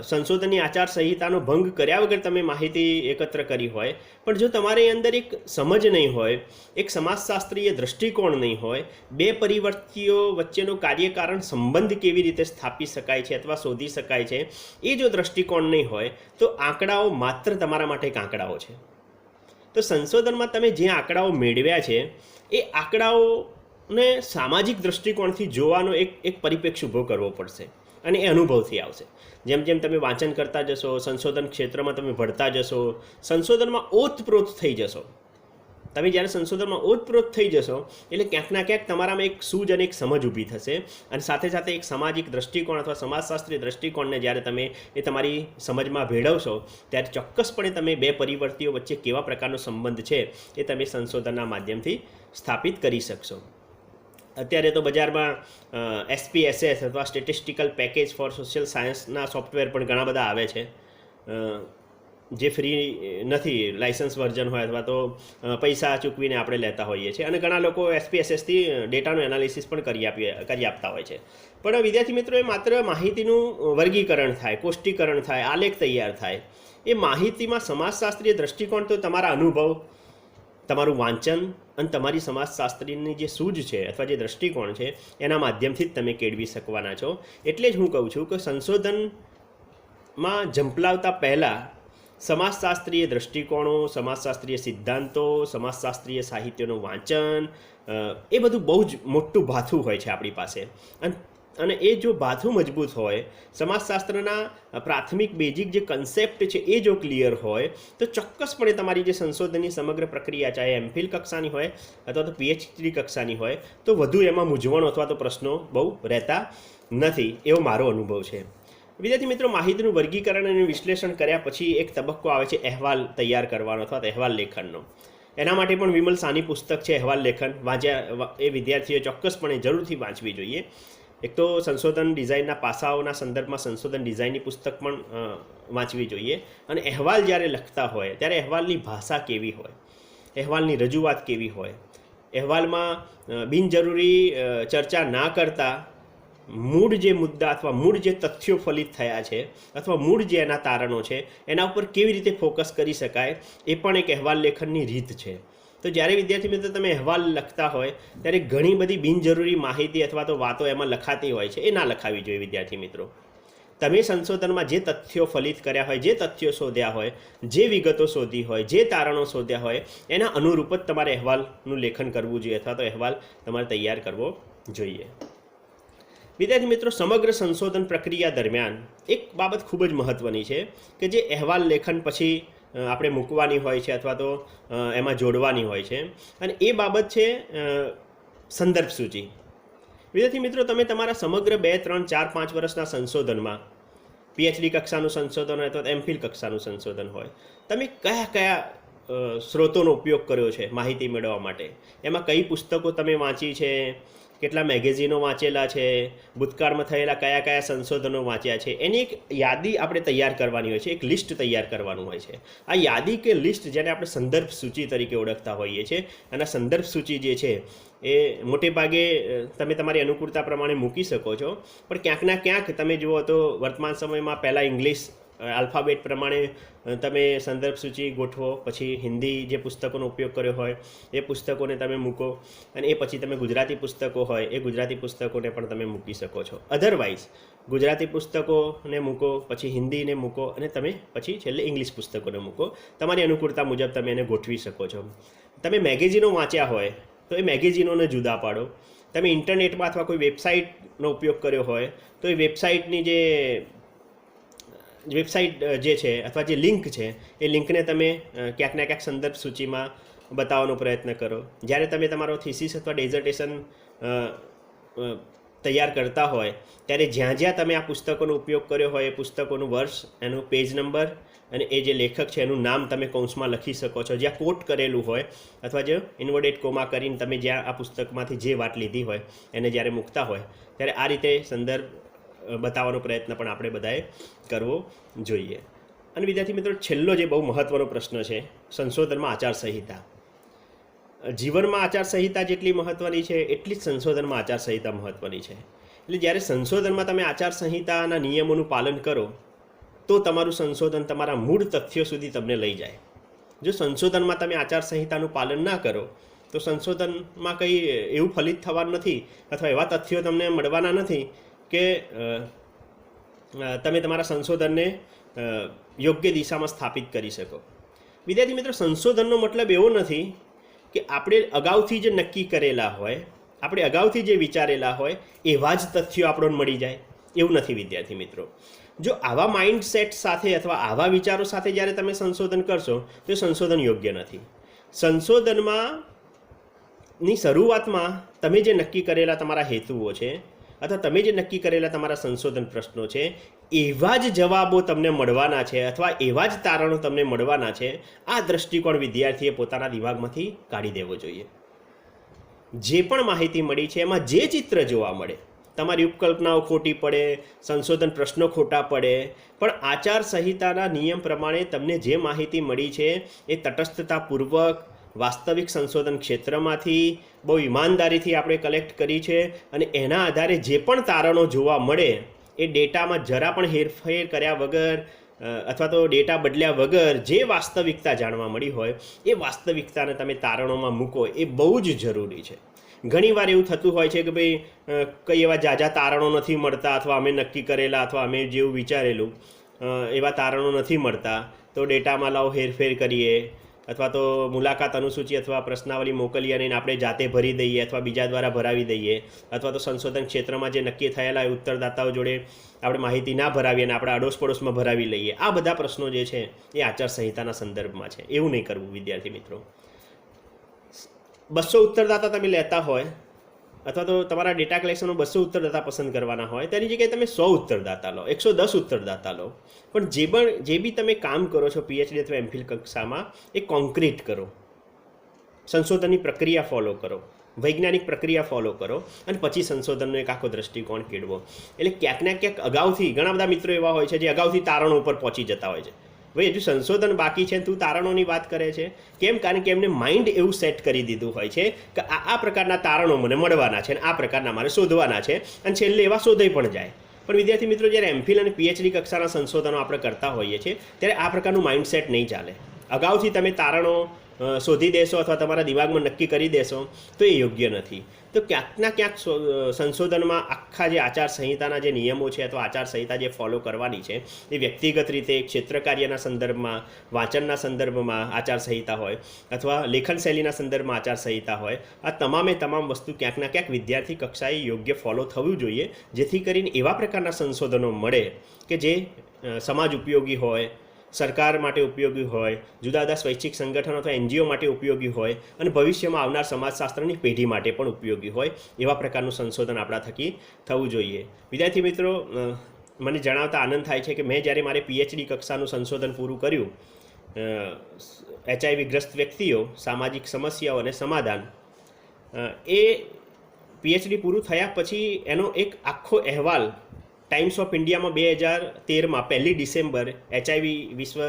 S2: સંશોધનની આચારસંહિતાનો ભંગ કર્યા વગર તમે માહિતી એકત્ર કરી હોય, પણ જો તમારી અંદર એક સમજ નહીં હોય, એક સમાજશાસ્ત્રીય દૃષ્ટિકોણ નહીં હોય, બે પરિવર્તીઓ વચ્ચેનો કાર્યકારણ સંબંધ કેવી રીતે સ્થાપી શકાય છે અથવા શોધી શકાય છે, એ જો દૃષ્ટિકોણ નહીં હોય તો આંકડાઓ માત્ર તમારા માટે એક આંકડાઓ છે. તો સંશોધનમાં તમે જે આંકડાઓ મેળવ્યા છે એ આંકડાઓને સામાજિક દૃષ્ટિકોણથી જોવાનો એક પરિપ્રેક્ષ્ય ઊભો કરવો પડશે અને એ અનુભવથી આવશે. જેમ જેમ તમે વાંચન કરતા જશો, સંશોધન ક્ષેત્રમાં તમે ભણતા જશો, સંશોધનમાં ઓતપ્રોત થઈ જશો. તમે જ્યારે સંશોધનમાં ઓતપ્રોત થઈ જશો એટલે ક્યાંક ના ક્યાંક તમારામાં એક સૂઝ અને એક સમજ ઊભી થશે, અને સાથે સાથે એક સામાજિક દૃષ્ટિકોણ અથવા સમાજશાસ્ત્રીય દૃષ્ટિકોણને જ્યારે તમે એ તમારી સમજમાં ભેળવશો ત્યારે ચોક્કસપણે તમે બે પરિવર્તીઓ વચ્ચે કેવા પ્રકારનો સંબંધ છે એ તમે સંશોધનના માધ્યમથી સ્થાપિત કરી શકશો. અત્યારે તો બજારમાં SPSS અથવા સ્ટેટિસ્ટિકલ પેકેજ ફોર સોશિયલ સાયન્સના સોફ્ટવેર પણ ઘણા બધા આવે છે, જે ફ્રી નથી, લાઇસન્સ વર્ઝન હોય અથવા તો પૈસા ચૂકવીને આપણે લેતા હોઈએ છીએ, અને ઘણા લોકો SPSSથી ડેટાનું એનાલિસિસ પણ કરી આપતા હોય છે. પણ વિદ્યાર્થી મિત્રો, એ માત્ર માહિતીનું વર્ગીકરણ થાય, કોષ્ટીકરણ થાય, આલેખ તૈયાર થાય, એ માહિતીમાં સમાજશાસ્ત્રીય દૃષ્ટિકોણ તો તમારા અનુભવ, તમારું વાંચન અને તમારી સમાજશાસ્ત્રીની જે સૂઝ છે અથવા જે દૃષ્ટિકોણ છે એના માધ્યમથી જ તમે કેળવી શકવાના છો. એટલે જ હું કહું છું કે સંશોધનમાં ઝંપલાવતા પહેલાં સમાજશાસ્ત્રીય દૃષ્ટિકોણો, સમાજશાસ્ત્રીય સિદ્ધાંતો, સમાજશાસ્ત્રીય સાહિત્યનું વાંચન, એ બધું બહુ જ મોટું ભાથું હોય છે આપણી પાસે. અને એ જો ભાથું મજબૂત હોય, સમાજશાસ્ત્રના પ્રાથમિક બેઝિક જે કન્સેપ્ટ છે એ જો ક્લિયર હોય તો ચોક્કસપણે તમારી જે સંશોધનની સમગ્ર પ્રક્રિયા, ચાહે MPhil કક્ષાની હોય અથવા તો PhD કક્ષાની હોય, તો વધુ એમાં મૂંઝવણ અથવા તો પ્રશ્નો બહુ રહેતા નથી, એવો મારો અનુભવ છે. વિદ્યાર્થી મિત્રો, માહિતીનું વર્ગીકરણ અને વિશ્લેષણ કર્યા પછી એક તબક્કો આવે છે અહેવાલ તૈયાર કરવાનો અથવા અહેવાલ લેખનનો. એના માટે પણ વિમલ સાની પુસ્તક છે અહેવાલ લેખન, વાંચ્યા એ વિદ્યાર્થીઓ ચોક્કસપણે જરૂરથી વાંચવી જોઈએ. એક તો સંશોધન ડિઝાઇનના પાસાઓના સંદર્ભમાં સંશોધન ડિઝાઇનની પુસ્તક પણ વાંચવી જોઈએ. અને અહેવાલ જ્યારે લખતા હોય ત્યારે અહેવાલની ભાષા કેવી હોય, અહેવાલની રજૂઆત કેવી હોય, અહેવાલમાં બિનજરૂરી ચર્ચા ના કરતા મૂળ જે મુદ્દા અથવા મૂળ જે તથ્યો ફલિત થયા છે અથવા મૂળ જે એના તારણો છે એના ઉપર કેવી રીતે ફોકસ કરી શકાય, એ પણ એક અહેવાલ લેખનની રીત છે. તો જ્યારે વિદ્યાર્થી મિત્રો તમે અહેવાલ લખતા હોય ત્યારે ઘણી બધી બિનજરૂરી માહિતી અથવા તો વાતો એમાં લખાતી હોય છે, એ ના લખાવી જોઈએ વિદ્યાર્થી મિત્રો. તમે સંશોધનમાં જે તથ્યો ફલિત કર્યા હોય, જે તથ્યો શોધ્યા હોય, જે વિગતો શોધી હોય, જે તારણો શોધ્યા હોય, એના અનુરૂપ જ તમારે અહેવાલનું લેખન કરવું જોઈએ અથવા તો અહેવાલ તમારે તૈયાર કરવો જોઈએ. વિદ્યાર્થી મિત્રો, સમગ્ર સંશોધન પ્રક્રિયા દરમિયાન એક બાબત ખૂબ જ મહત્ત્વની છે કે જે અહેવાલ લેખન પછી આપણે મૂકવાની હોય છે અથવા તો એમાં જોડવાની હોય છે, અને એ બાબત છે સંદર્ભ સૂચિ. વિદ્યાર્થી મિત્રો, તમે તમારા સમગ્ર 2, 3, 4, 5 વર્ષના સંશોધનમાં, PhD કક્ષાનું સંશોધન હોય અથવા MPhil કક્ષાનું સંશોધન હોય, તમે કયા કયા સ્ત્રોતોનો ઉપયોગ કર્યો છે માહિતી મેળવવા માટે, એમાં કઈ પુસ્તકો તમે વાંચી છે, કેટલા મેગેઝિનો વાંચેલા છે, ભૂતકાળમાં થયેલા કયા કયા સંશોધનો વાંચ્યા છે, એની એક યાદી આપણે તૈયાર કરવાની હોય છે, એક લિસ્ટ તૈયાર કરવાનું હોય છે. આ યાદી કે લિસ્ટ જેને આપણે સંદર્ભ સૂચિ તરીકે ઓળખતા હોઈએ છીએ, અને સંદર્ભ સૂચિ જે છે એ મોટે ભાગે તમે તમારી અનુકૂળતા પ્રમાણે મૂકી શકો છો, પણ ક્યાંકના ક્યાંક તમે જુઓ તો વર્તમાન સમયમાં પહેલાં ઇંગ્લિશ આલ્ફાબેટ પ્રમાણે તમે સંદર્ભ સૂચિ ગોઠવો, પછી હિન્દી જે પુસ્તકોનો ઉપયોગ કર્યો હોય એ પુસ્તકોને તમે મૂકો, અને એ પછી તમે ગુજરાતી પુસ્તકો હોય એ ગુજરાતી પુસ્તકોને પણ તમે મૂકી શકો છો. અધરવાઇઝ ગુજરાતી પુસ્તકોને મૂકો, પછી હિન્દીને મૂકો, અને તમે પછી છેલ્લે ઇંગ્લિશ પુસ્તકોને મૂકો. તમારી અનુકૂળતા મુજબ તમે એને ગોઠવી શકો છો. તમે મેગેઝિનો વાંચ્યા હોય તો એ મેગેઝિનોને જુદા પાડો. તમે ઇન્ટરનેટમાં અથવા કોઈ વેબસાઇટનો ઉપયોગ કર્યો હોય તો એ વેબસાઇટની વેબસાઇટ જે છે અથવા જે લિંક છે એ લિંકને તમે ક્યાંક ને ક્યાંક સંદર્ભ સૂચિમાં બતાવવાનો પ્રયત્ન કરો. જ્યારે તમે તમારો થીસીસ અથવા ડેઝર્ટેશન તૈયાર કરતા હોય ત્યારે જ્યાં જ્યાં તમે આ પુસ્તકોનો ઉપયોગ કર્યો હોય એ પુસ્તકોનું વર્ષ, એનું પેજ નંબર અને એ જે લેખક છે એનું નામ તમે કૌંસમાં લખી શકો છો. જ્યાં કોટ કરેલું હોય અથવા જે ઇન્વર્ટેડ કોમા કરીને તમે જ્યાં આ પુસ્તકમાંથી જે વાત લીધી હોય એને જ્યારે મૂકતા હોય ત્યારે આ રીતે સંદર્ભ બતાવવાનો પ્રયત્ન પણ આપણે બધાએ કરવો જોઈએ. અને વિદ્યાર્થી મિત્રો, છેલ્લો જે બહુ મહત્ત્વનો પ્રશ્ન છે, સંશોધનમાં આચારસંહિતા. જીવનમાં આચારસંહિતા જેટલી મહત્ત્વની છે એટલી જ સંશોધનમાં આચારસંહિતા મહત્ત્વની છે. એટલે જ્યારે સંશોધનમાં તમે આચારસંહિતાના નિયમોનું પાલન કરો તો તમારું સંશોધન તમારા મૂળ તથ્યો સુધી તમને લઈ જાય. જો સંશોધનમાં તમે આચારસંહિતાનું પાલન ના કરો તો સંશોધનમાં કંઈ એવું ફલિત થવાનું નથી, અથવા એવા તથ્યો તમને મળવાના નથી કે તમે તમારા સંશોધનને યોગ્ય દિશામાં સ્થાપિત કરી શકો. વિદ્યાર્થી મિત્રો, સંશોધનનો મતલબ એવો નથી કે આપણે અગાઉથી જે નક્કી કરેલા હોય, આપણે અગાઉથી જે વિચારેલા હોય એવા જ તથ્યો આપણને મળી જાય, એવું નથી વિદ્યાર્થી મિત્રો. જો આવા માઇન્ડસેટ સાથે અથવા આવા વિચારો સાથે જ્યારે તમે સંશોધન કરશો તો સંશોધન યોગ્ય નથી. સંશોધનમાં ની શરૂઆતમાં તમે જે નક્કી કરેલા તમારા હેતુઓ છે અથવા તમે જે નક્કી કરેલા તમારા સંશોધન પ્રશ્નો છે એવા જ જવાબો તમને મળવાના છે અથવા એવા જ તારણો તમને મળવાના છે. આ દૃષ્ટિકોણ વિદ્યાર્થીએ પોતાના દિમાગમાંથી કાઢી દેવો જોઈએ. જે પણ માહિતી મળી છે એમાં જે ચિત્ર જોવા મળે, તમારી ઉપકલ્પનાઓ ખોટી પડે, સંશોધન પ્રશ્નો ખોટા પડે, પણ આચારસંહિતાના નિયમ પ્રમાણે તમને જે માહિતી મળી છે એ તટસ્થતાપૂર્વક વાસ્તવિક સંશોધન ક્ષેત્રમાંથી બહુ ઈમાનદારીથી આપણે કલેક્ટ કરી છે, અને એના આધારે જે પણ તારણો જોવા મળે એ ડેટામાં જરા પણ હેરફેર કર્યા વગર અથવા તો ડેટા બદલ્યા વગર જે વાસ્તવિકતા જાણવા મળી હોય એ વાસ્તવિકતાને તમે તારણોમાં મૂકો, એ બહુ જ જરૂરી છે. ઘણીવાર એવું થતું હોય છે કે ભાઈ કંઈ એવા ઝાઝા તારણો નથી મળતા, અથવા અમે નક્કી કરેલા અથવા અમે જેવું વિચારેલું એવા તારણો નથી મળતા, તો ડેટામાં લાવો હેરફેર કરીએ, અથવા તો મુલાકાત અનુસૂચિ અથવા પ્રશ્નાવલી મોકલી અને આપણે જાતે ભરી દઈએ અથવા બીજા દ્વારા ભરાવી દઈએ, અથવા તો સંશોધન ક્ષેત્રમાં જે નક્કી થયેલા ઉત્તરદાતાઓ જોડે આપણે માહિતી ના ભરાવીએ અને આપણે અડોશ પડોશમાં ભરાવી લઈએ. આ બધા પ્રશ્નો જે છે એ આચારસંહિતાના સંદર્ભમાં છે. એવું નહીં કરવું વિદ્યાર્થી મિત્રો. 200 ઉત્તરદાતા તમે લેતા હોય અથવા તો તમારા ડેટા કલેક્શનમાં 200 ઉત્તરદાતા પસંદ કરવાના હોય, તેની જગ્યાએ તમે 100 ઉત્તરદાતા લો, 110 ઉત્તરદાતા લો, પણ જે બી તમે કામ કરો છો પીએચડી અથવા એમફિલ કક્ષામાં એ કોન્ક્રીટ કરો, સંશોધનની પ્રક્રિયા ફોલો કરો, વૈજ્ઞાનિક પ્રક્રિયા ફોલો કરો, અને પછી સંશોધનનો એક આખો દ્રષ્ટિકોણ કેળવો. એટલે ક્યાંક ને ક્યાંક અગાઉથી ઘણા બધા મિત્રો એવા હોય છે જે અગાઉથી તારણો ઉપર પહોંચી જતા હોય છે. ભાઈ હજુ સંશોધન બાકી છે, તું તારણોની વાત કરે છે કેમ? કારણ કે એમને માઇન્ડ એવું સેટ કરી દીધું હોય છે કે આ પ્રકારના તારણો મને મળવાના છે અને આ પ્રકારના મારે શોધવાના છે, અને છેલ્લે એવા શોધાઈ પણ જાય. પણ વિદ્યાર્થી મિત્રો, જ્યારે એમફિલ અને પીએચડી કક્ષાના સંશોધનો આપણે કરતા હોઈએ છીએ ત્યારે આ પ્રકારનું માઇન્ડસેટ નહીં ચાલે. અગાઉથી તમે તારણો શોધી દેશો અથવા તમારા દિમાગમાં નક્કી કરી દેશો તો એ યોગ્ય નથી. તો ક્યાંકના ક્યાંક સંશોધનમાં આખા જે આચારસંહિતાના જે નિયમો છે અથવા આચારસંહિતા જે ફોલો કરવાની છે એ વ્યક્તિગત રીતે ક્ષેત્ર કાર્યના સંદર્ભમાં, વાંચનના સંદર્ભમાં આચારસંહિતા હોય અથવા લેખન શૈલીના સંદર્ભમાં આચારસંહિતા હોય, આ તમામે તમામ વસ્તુ ક્યાંકના ક્યાંક વિદ્યાર્થી કક્ષાએ યોગ્ય ફોલો થવું જોઈએ, જેથી કરીને એવા પ્રકારના સંશોધનો મળે કે જે સમાજ ઉપયોગી હોય, સરકાર માટે ઉપયોગી હોય, જુદા જુદા સ્વૈચ્છિક સંગઠનો અથવા એનજીઓ માટે ઉપયોગી હોય, અને ભવિષ્યમાં આવનાર સમાજશાસ્ત્રની પેઢી માટે પણ ઉપયોગી હોય. એવા પ્રકારનું સંશોધન આપણા થકી થવું જોઈએ. વિદ્યાર્થી મિત્રો, મને જણાવતા આનંદ થાય છે કે મેં જ્યારે મારે પીએચડી કક્ષાનું સંશોધન પૂરું કર્યું, HIV ગ્રસ્ત વ્યક્તિઓ, સામાજિક સમસ્યાઓ અને સમાધાન, એ પીએચડી પૂરું થયા પછી એનો એક આખો અહેવાલ ટાઈમ્સ ઓફ ઇન્ડિયામાં 2013માં 1 ડિસેમ્બર HIV વિશ્વ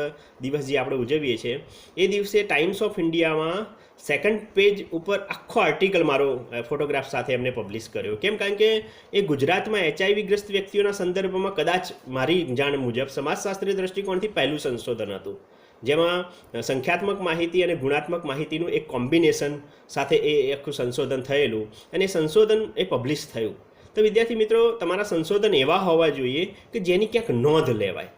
S2: દિવસ જે આપણે ઉજવીએ છીએ એ દિવસે ટાઈમ્સ ઓફ ઇન્ડિયામાં સેકન્ડ પેજ ઉપર આખો આર્ટિકલ મારો ફોટોગ્રાફ સાથે એમને પબ્લિશ કર્યો. કેમ? કારણ કે એ ગુજરાતમાં HIV ગ્રસ્ત વ્યક્તિઓના સંદર્ભમાં કદાચ મારી જાણ મુજબ સમાજશાસ્ત્રીય દ્રષ્ટિકોણથી પહેલું સંશોધન હતું, જેમાં સંખ્યાત્મક માહિતી અને ગુણાત્મક માહિતીનું એક કોમ્બિનેશન સાથે એ આખું સંશોધન થયેલું અને સંશોધન એ પબ્લિશ થયું. તો વિદ્યાર્થી મિત્રો, તમારા સંશોધન એવા હોવા જોઈએ કે જેની ક્યાંક નોંધ લેવાય.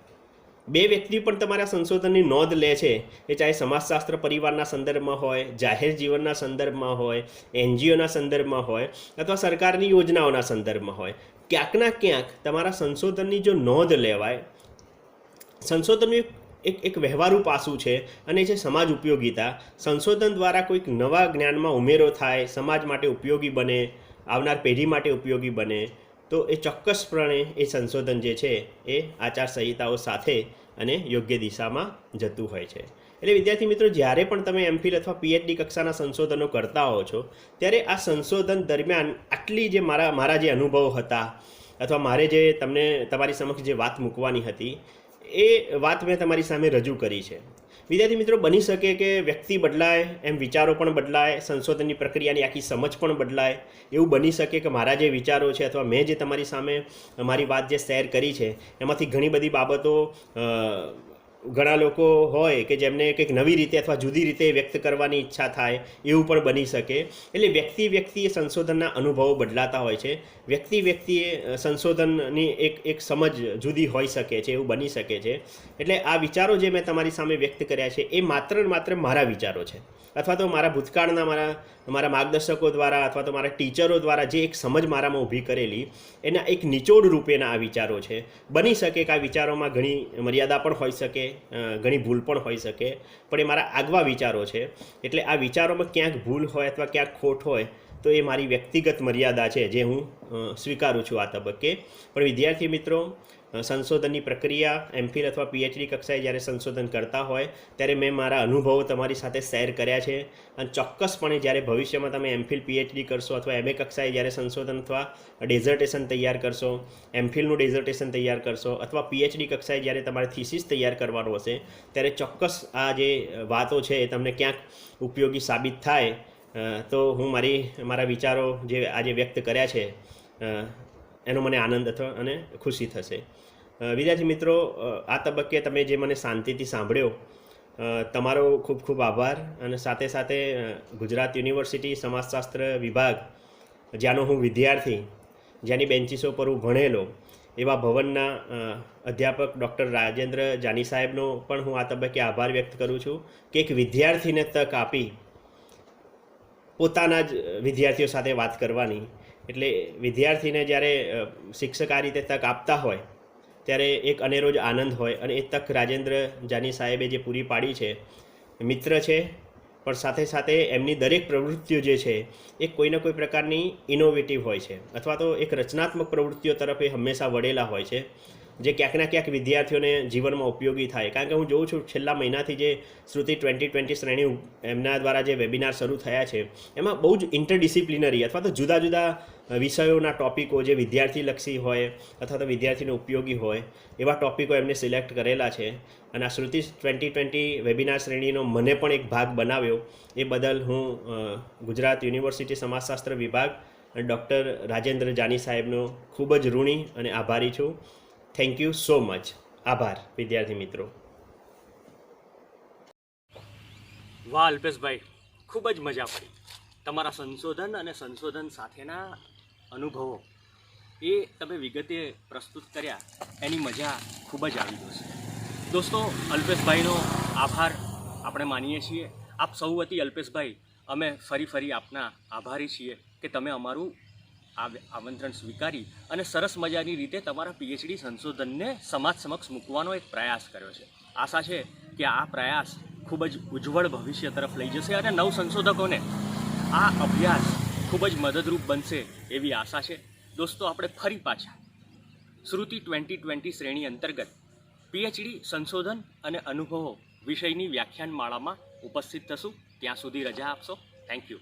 S2: બે વ્યક્તિ પણ તમારા સંશોધનની નોંધ લે છે, એ ચાહે સમાજશાસ્ત્ર પરિવારના સંદર્ભમાં હોય, જાહેર જીવનના સંદર્ભમાં હોય, NGOના સંદર્ભમાં હોય અથવા સરકારની યોજનાઓના સંદર્ભમાં હોય. ક્યાંકના ક્યાંક તમારા સંશોધનની જો નોંધ લેવાય, સંશોધનનું એક વ્યવહારુ પાસું છે અને છે સમાજ ઉપયોગિતા. સંશોધન દ્વારા કોઈક નવા જ્ઞાનમાં ઉમેરો થાય, સમાજ માટે ઉપયોગી બને, આવનાર પેઢી માટે ઉપયોગી બને, તો એ ચોક્કસપણે એ સંશોધન જે છે એ આચારસંહિતાઓ સાથે અને યોગ્ય દિશામાં જતું હોય છે. એટલે વિદ્યાર્થી મિત્રો, જ્યારે પણ તમે MPhil અથવા PhD કક્ષાના સંશોધનો કરતા હો છો, ત્યારે આ સંશોધન દરમિયાન આટલી જે મારા જે અનુભવો હતા અથવા મારે જે તમને તમારી સમક્ષ જે વાત મૂકવાની હતી એ વાત મેં તમારી સામે રજૂ કરી છે. વિદ્યાર્થી મિત્રો, બની શકે કે વ્યક્તિ બદલાય એમ વિચારો પણ બદલાય, સંશોધનની પ્રક્રિયાની આખી સમજ પણ બદલાય. એવું બની શકે કે મારા જે વિચારો છે અથવા મેં જે તમારી સામે મારી વાત જે શેર કરી છે એમાંથી ઘણી બધી બાબતો ઘણા લોકો હોય કે જેમને કંઈક નવી રીતે અથવા જુદી રીતે વ્યક્ત કરવાની ઈચ્છા થાય, એવું પણ બની શકે. એટલે વ્યક્તિએ સંશોધનના અનુભવો બદલાતા હોય છે. વ્યક્તિએ સંશોધનની એક સમજ જુદી હોઈ શકે છે, એવું બની શકે છે. એટલે આ વિચારો જે મેં તમારી સામે વ્યક્ત કર્યા છે એ માત્ર ને માત્ર મારા વિચારો છે, અથવા તો મારા ભૂતકાળના મારા માર્ગદર્શકો દ્વારા અથવા તો મારા ટીચરો દ્વારા જે એક સમજ મારામાં ઊભી કરેલી એના એક નિચોડ રૂપેના આ વિચારો છે. બની શકે કે આ વિચારોમાં ઘણી મર્યાદા પણ હોઈ શકે, ઘણી ભૂલ પણ હોઈ શકે, પણ એ મારા આગવા વિચારો છે. એટલે આ વિચારોમાં ક્યાંક ભૂલ હોય અથવા ક્યાંક ખોટ હોય તો એ મારી વ્યક્તિગત મર્યાદા છે, જે હું સ્વીકારું છું આ તબક્કે. પણ વિદ્યાર્થી મિત્રો, સંશોધનની પ્રક્રિયા MPhil અથવા PhD કક્ષાએ જ્યારે સંશોધન કરતા હોય ત્યારે મેં મારા અનુભવો તમારી સાથે શેર કર્યા છે. અને ચોક્કસપણે જ્યારે ભવિષ્યમાં તમે MPhil PhD કરશો અથવા MA કક્ષાએ જ્યારે સંશોધન અથવા ડેઝર્ટેશન તૈયાર કરશો, MPhilનું ડેઝર્ટેશન તૈયાર કરશો અથવા PhD કક્ષાએ જ્યારે તમારે થીસીસ તૈયાર કરવાનો હશે, ત્યારે ચોક્કસ આ જે વાતો છે એ તમને ક્યાંક ઉપયોગી સાબિત થાય. તો હું મારા વિચારો જે આજે વ્યક્ત કર્યા છે એનો મને આનંદ અને ખુશી થશે. વિદ્યાર્થી મિત્રો, આ તબક્કે તમે જે મને શાંતિથી સાંભળ્યો, તમારો ખૂબ ખૂબ આભાર. અને સાથે સાથે ગુજરાત યુનિવર્સિટી સમાજશાસ્ત્ર વિભાગ, જ્યાંનો હું વિદ્યાર્થી, જ્યાંની બેન્ચીસો પર હું ભણેલો, એવા ભવનના અધ્યાપક ડૉક્ટર રાજેન્દ્ર જાની સાહેબનો પણ હું આ તબક્કે આભાર વ્યક્ત કરું છું કે એક વિદ્યાર્થીને તક આપી પોતાના જ વિદ્યાર્થીઓ સાથે વાત કરવાની. એટલે વિદ્યાર્થીને જ્યારે શિક્ષક આ રીતે તક આપતા હોય ત્યારે એક અનેરો જ આનંદ હોય. અને એ તક રાજેન્દ્ર જાની સાહેબે જે પૂરી પાડી છે, મિત્ર છે, પણ સાથે સાથે એમની દરેક પ્રવૃત્તિઓ જે છે એ કોઈને કોઈ પ્રકારની ઇનોવેટિવ હોય છે અથવા તો એક રચનાત્મક પ્રવૃત્તિઓ તરફ એ હંમેશા વળેલા હોય છે, જે ક્યાંકના ક્યાંક વિદ્યાર્થીઓને જીવનમાં ઉપયોગી થાય. કારણ કે હું જોઉં છું છેલ્લા મહિનાથી જે શ્રુતિ 2020 શ્રેણી એમના દ્વારા જે વેબિનાર શરૂ થયા છે, એમાં બહુ જ ઇન્ટરડિસિપ્લિનરી અથવા તો જુદા જુદા વિષયોના ટૉપિકો જે વિદ્યાર્થીલક્ષી હોય અથવા તો વિદ્યાર્થીને ઉપયોગી હોય એવા ટૉપિકો એમને સિલેક્ટ કરેલા છે. અને આ શ્રુતિ 2020 વેબિનાર શ્રેણીનો મને પણ એક ભાગ બનાવ્યો, એ બદલ હું ગુજરાત યુનિવર્સિટી સમાજશાસ્ત્ર વિભાગ અને ડૉક્ટર રાજેન્દ્ર જાની સાહેબનો ખૂબ જ ઋણી અને આભારી છું. Thank you so much. આભાર વિદ્યાર્થી મિત્રો.
S1: વાહ અલ્પેશભાઈ, ખૂબ જ મજા પડી. તમારા સંશોધન અને સંશોધન સાથેના અનુભવો એ તમે વિગતે પ્રસ્તુત કર્યા, એની મજા ખૂબ જ આવી જશે. દોસ્તો, અલ્પેશભાઈનો આભાર આપણે માનીએ છીએ. આપ સૌ વતી અલ્પેશભાઈ, અમે ફરી આપના આભારી છીએ કે તમે અમારું આમંત્રણ સ્વીકારી અને સરસ મજાની રીતે તમારા PhD સંશોધનને સમાજ સમક્ષ મૂકવાનો એક પ્રયાસ કર્યો છે. આશા છે કે આ પ્રયાસ ખૂબ જ ઉજ્જવળ ભવિષ્ય તરફ લઈ જશે અને નવ સંશોધકોને આ અભ્યાસ ખૂબ જ મદદરૂપ બનશે એવી આશા છે. દોસ્તો, આપણે ફરી પાછા શ્રુતિ 2020 શ્રેણી અંતર્ગત PhD સંશોધન અને અનુભવો વિષયની વ્યાખ્યાન માળામાં ઉપસ્થિત થશું. ત્યાં સુધી રજા આપશો. Thank you.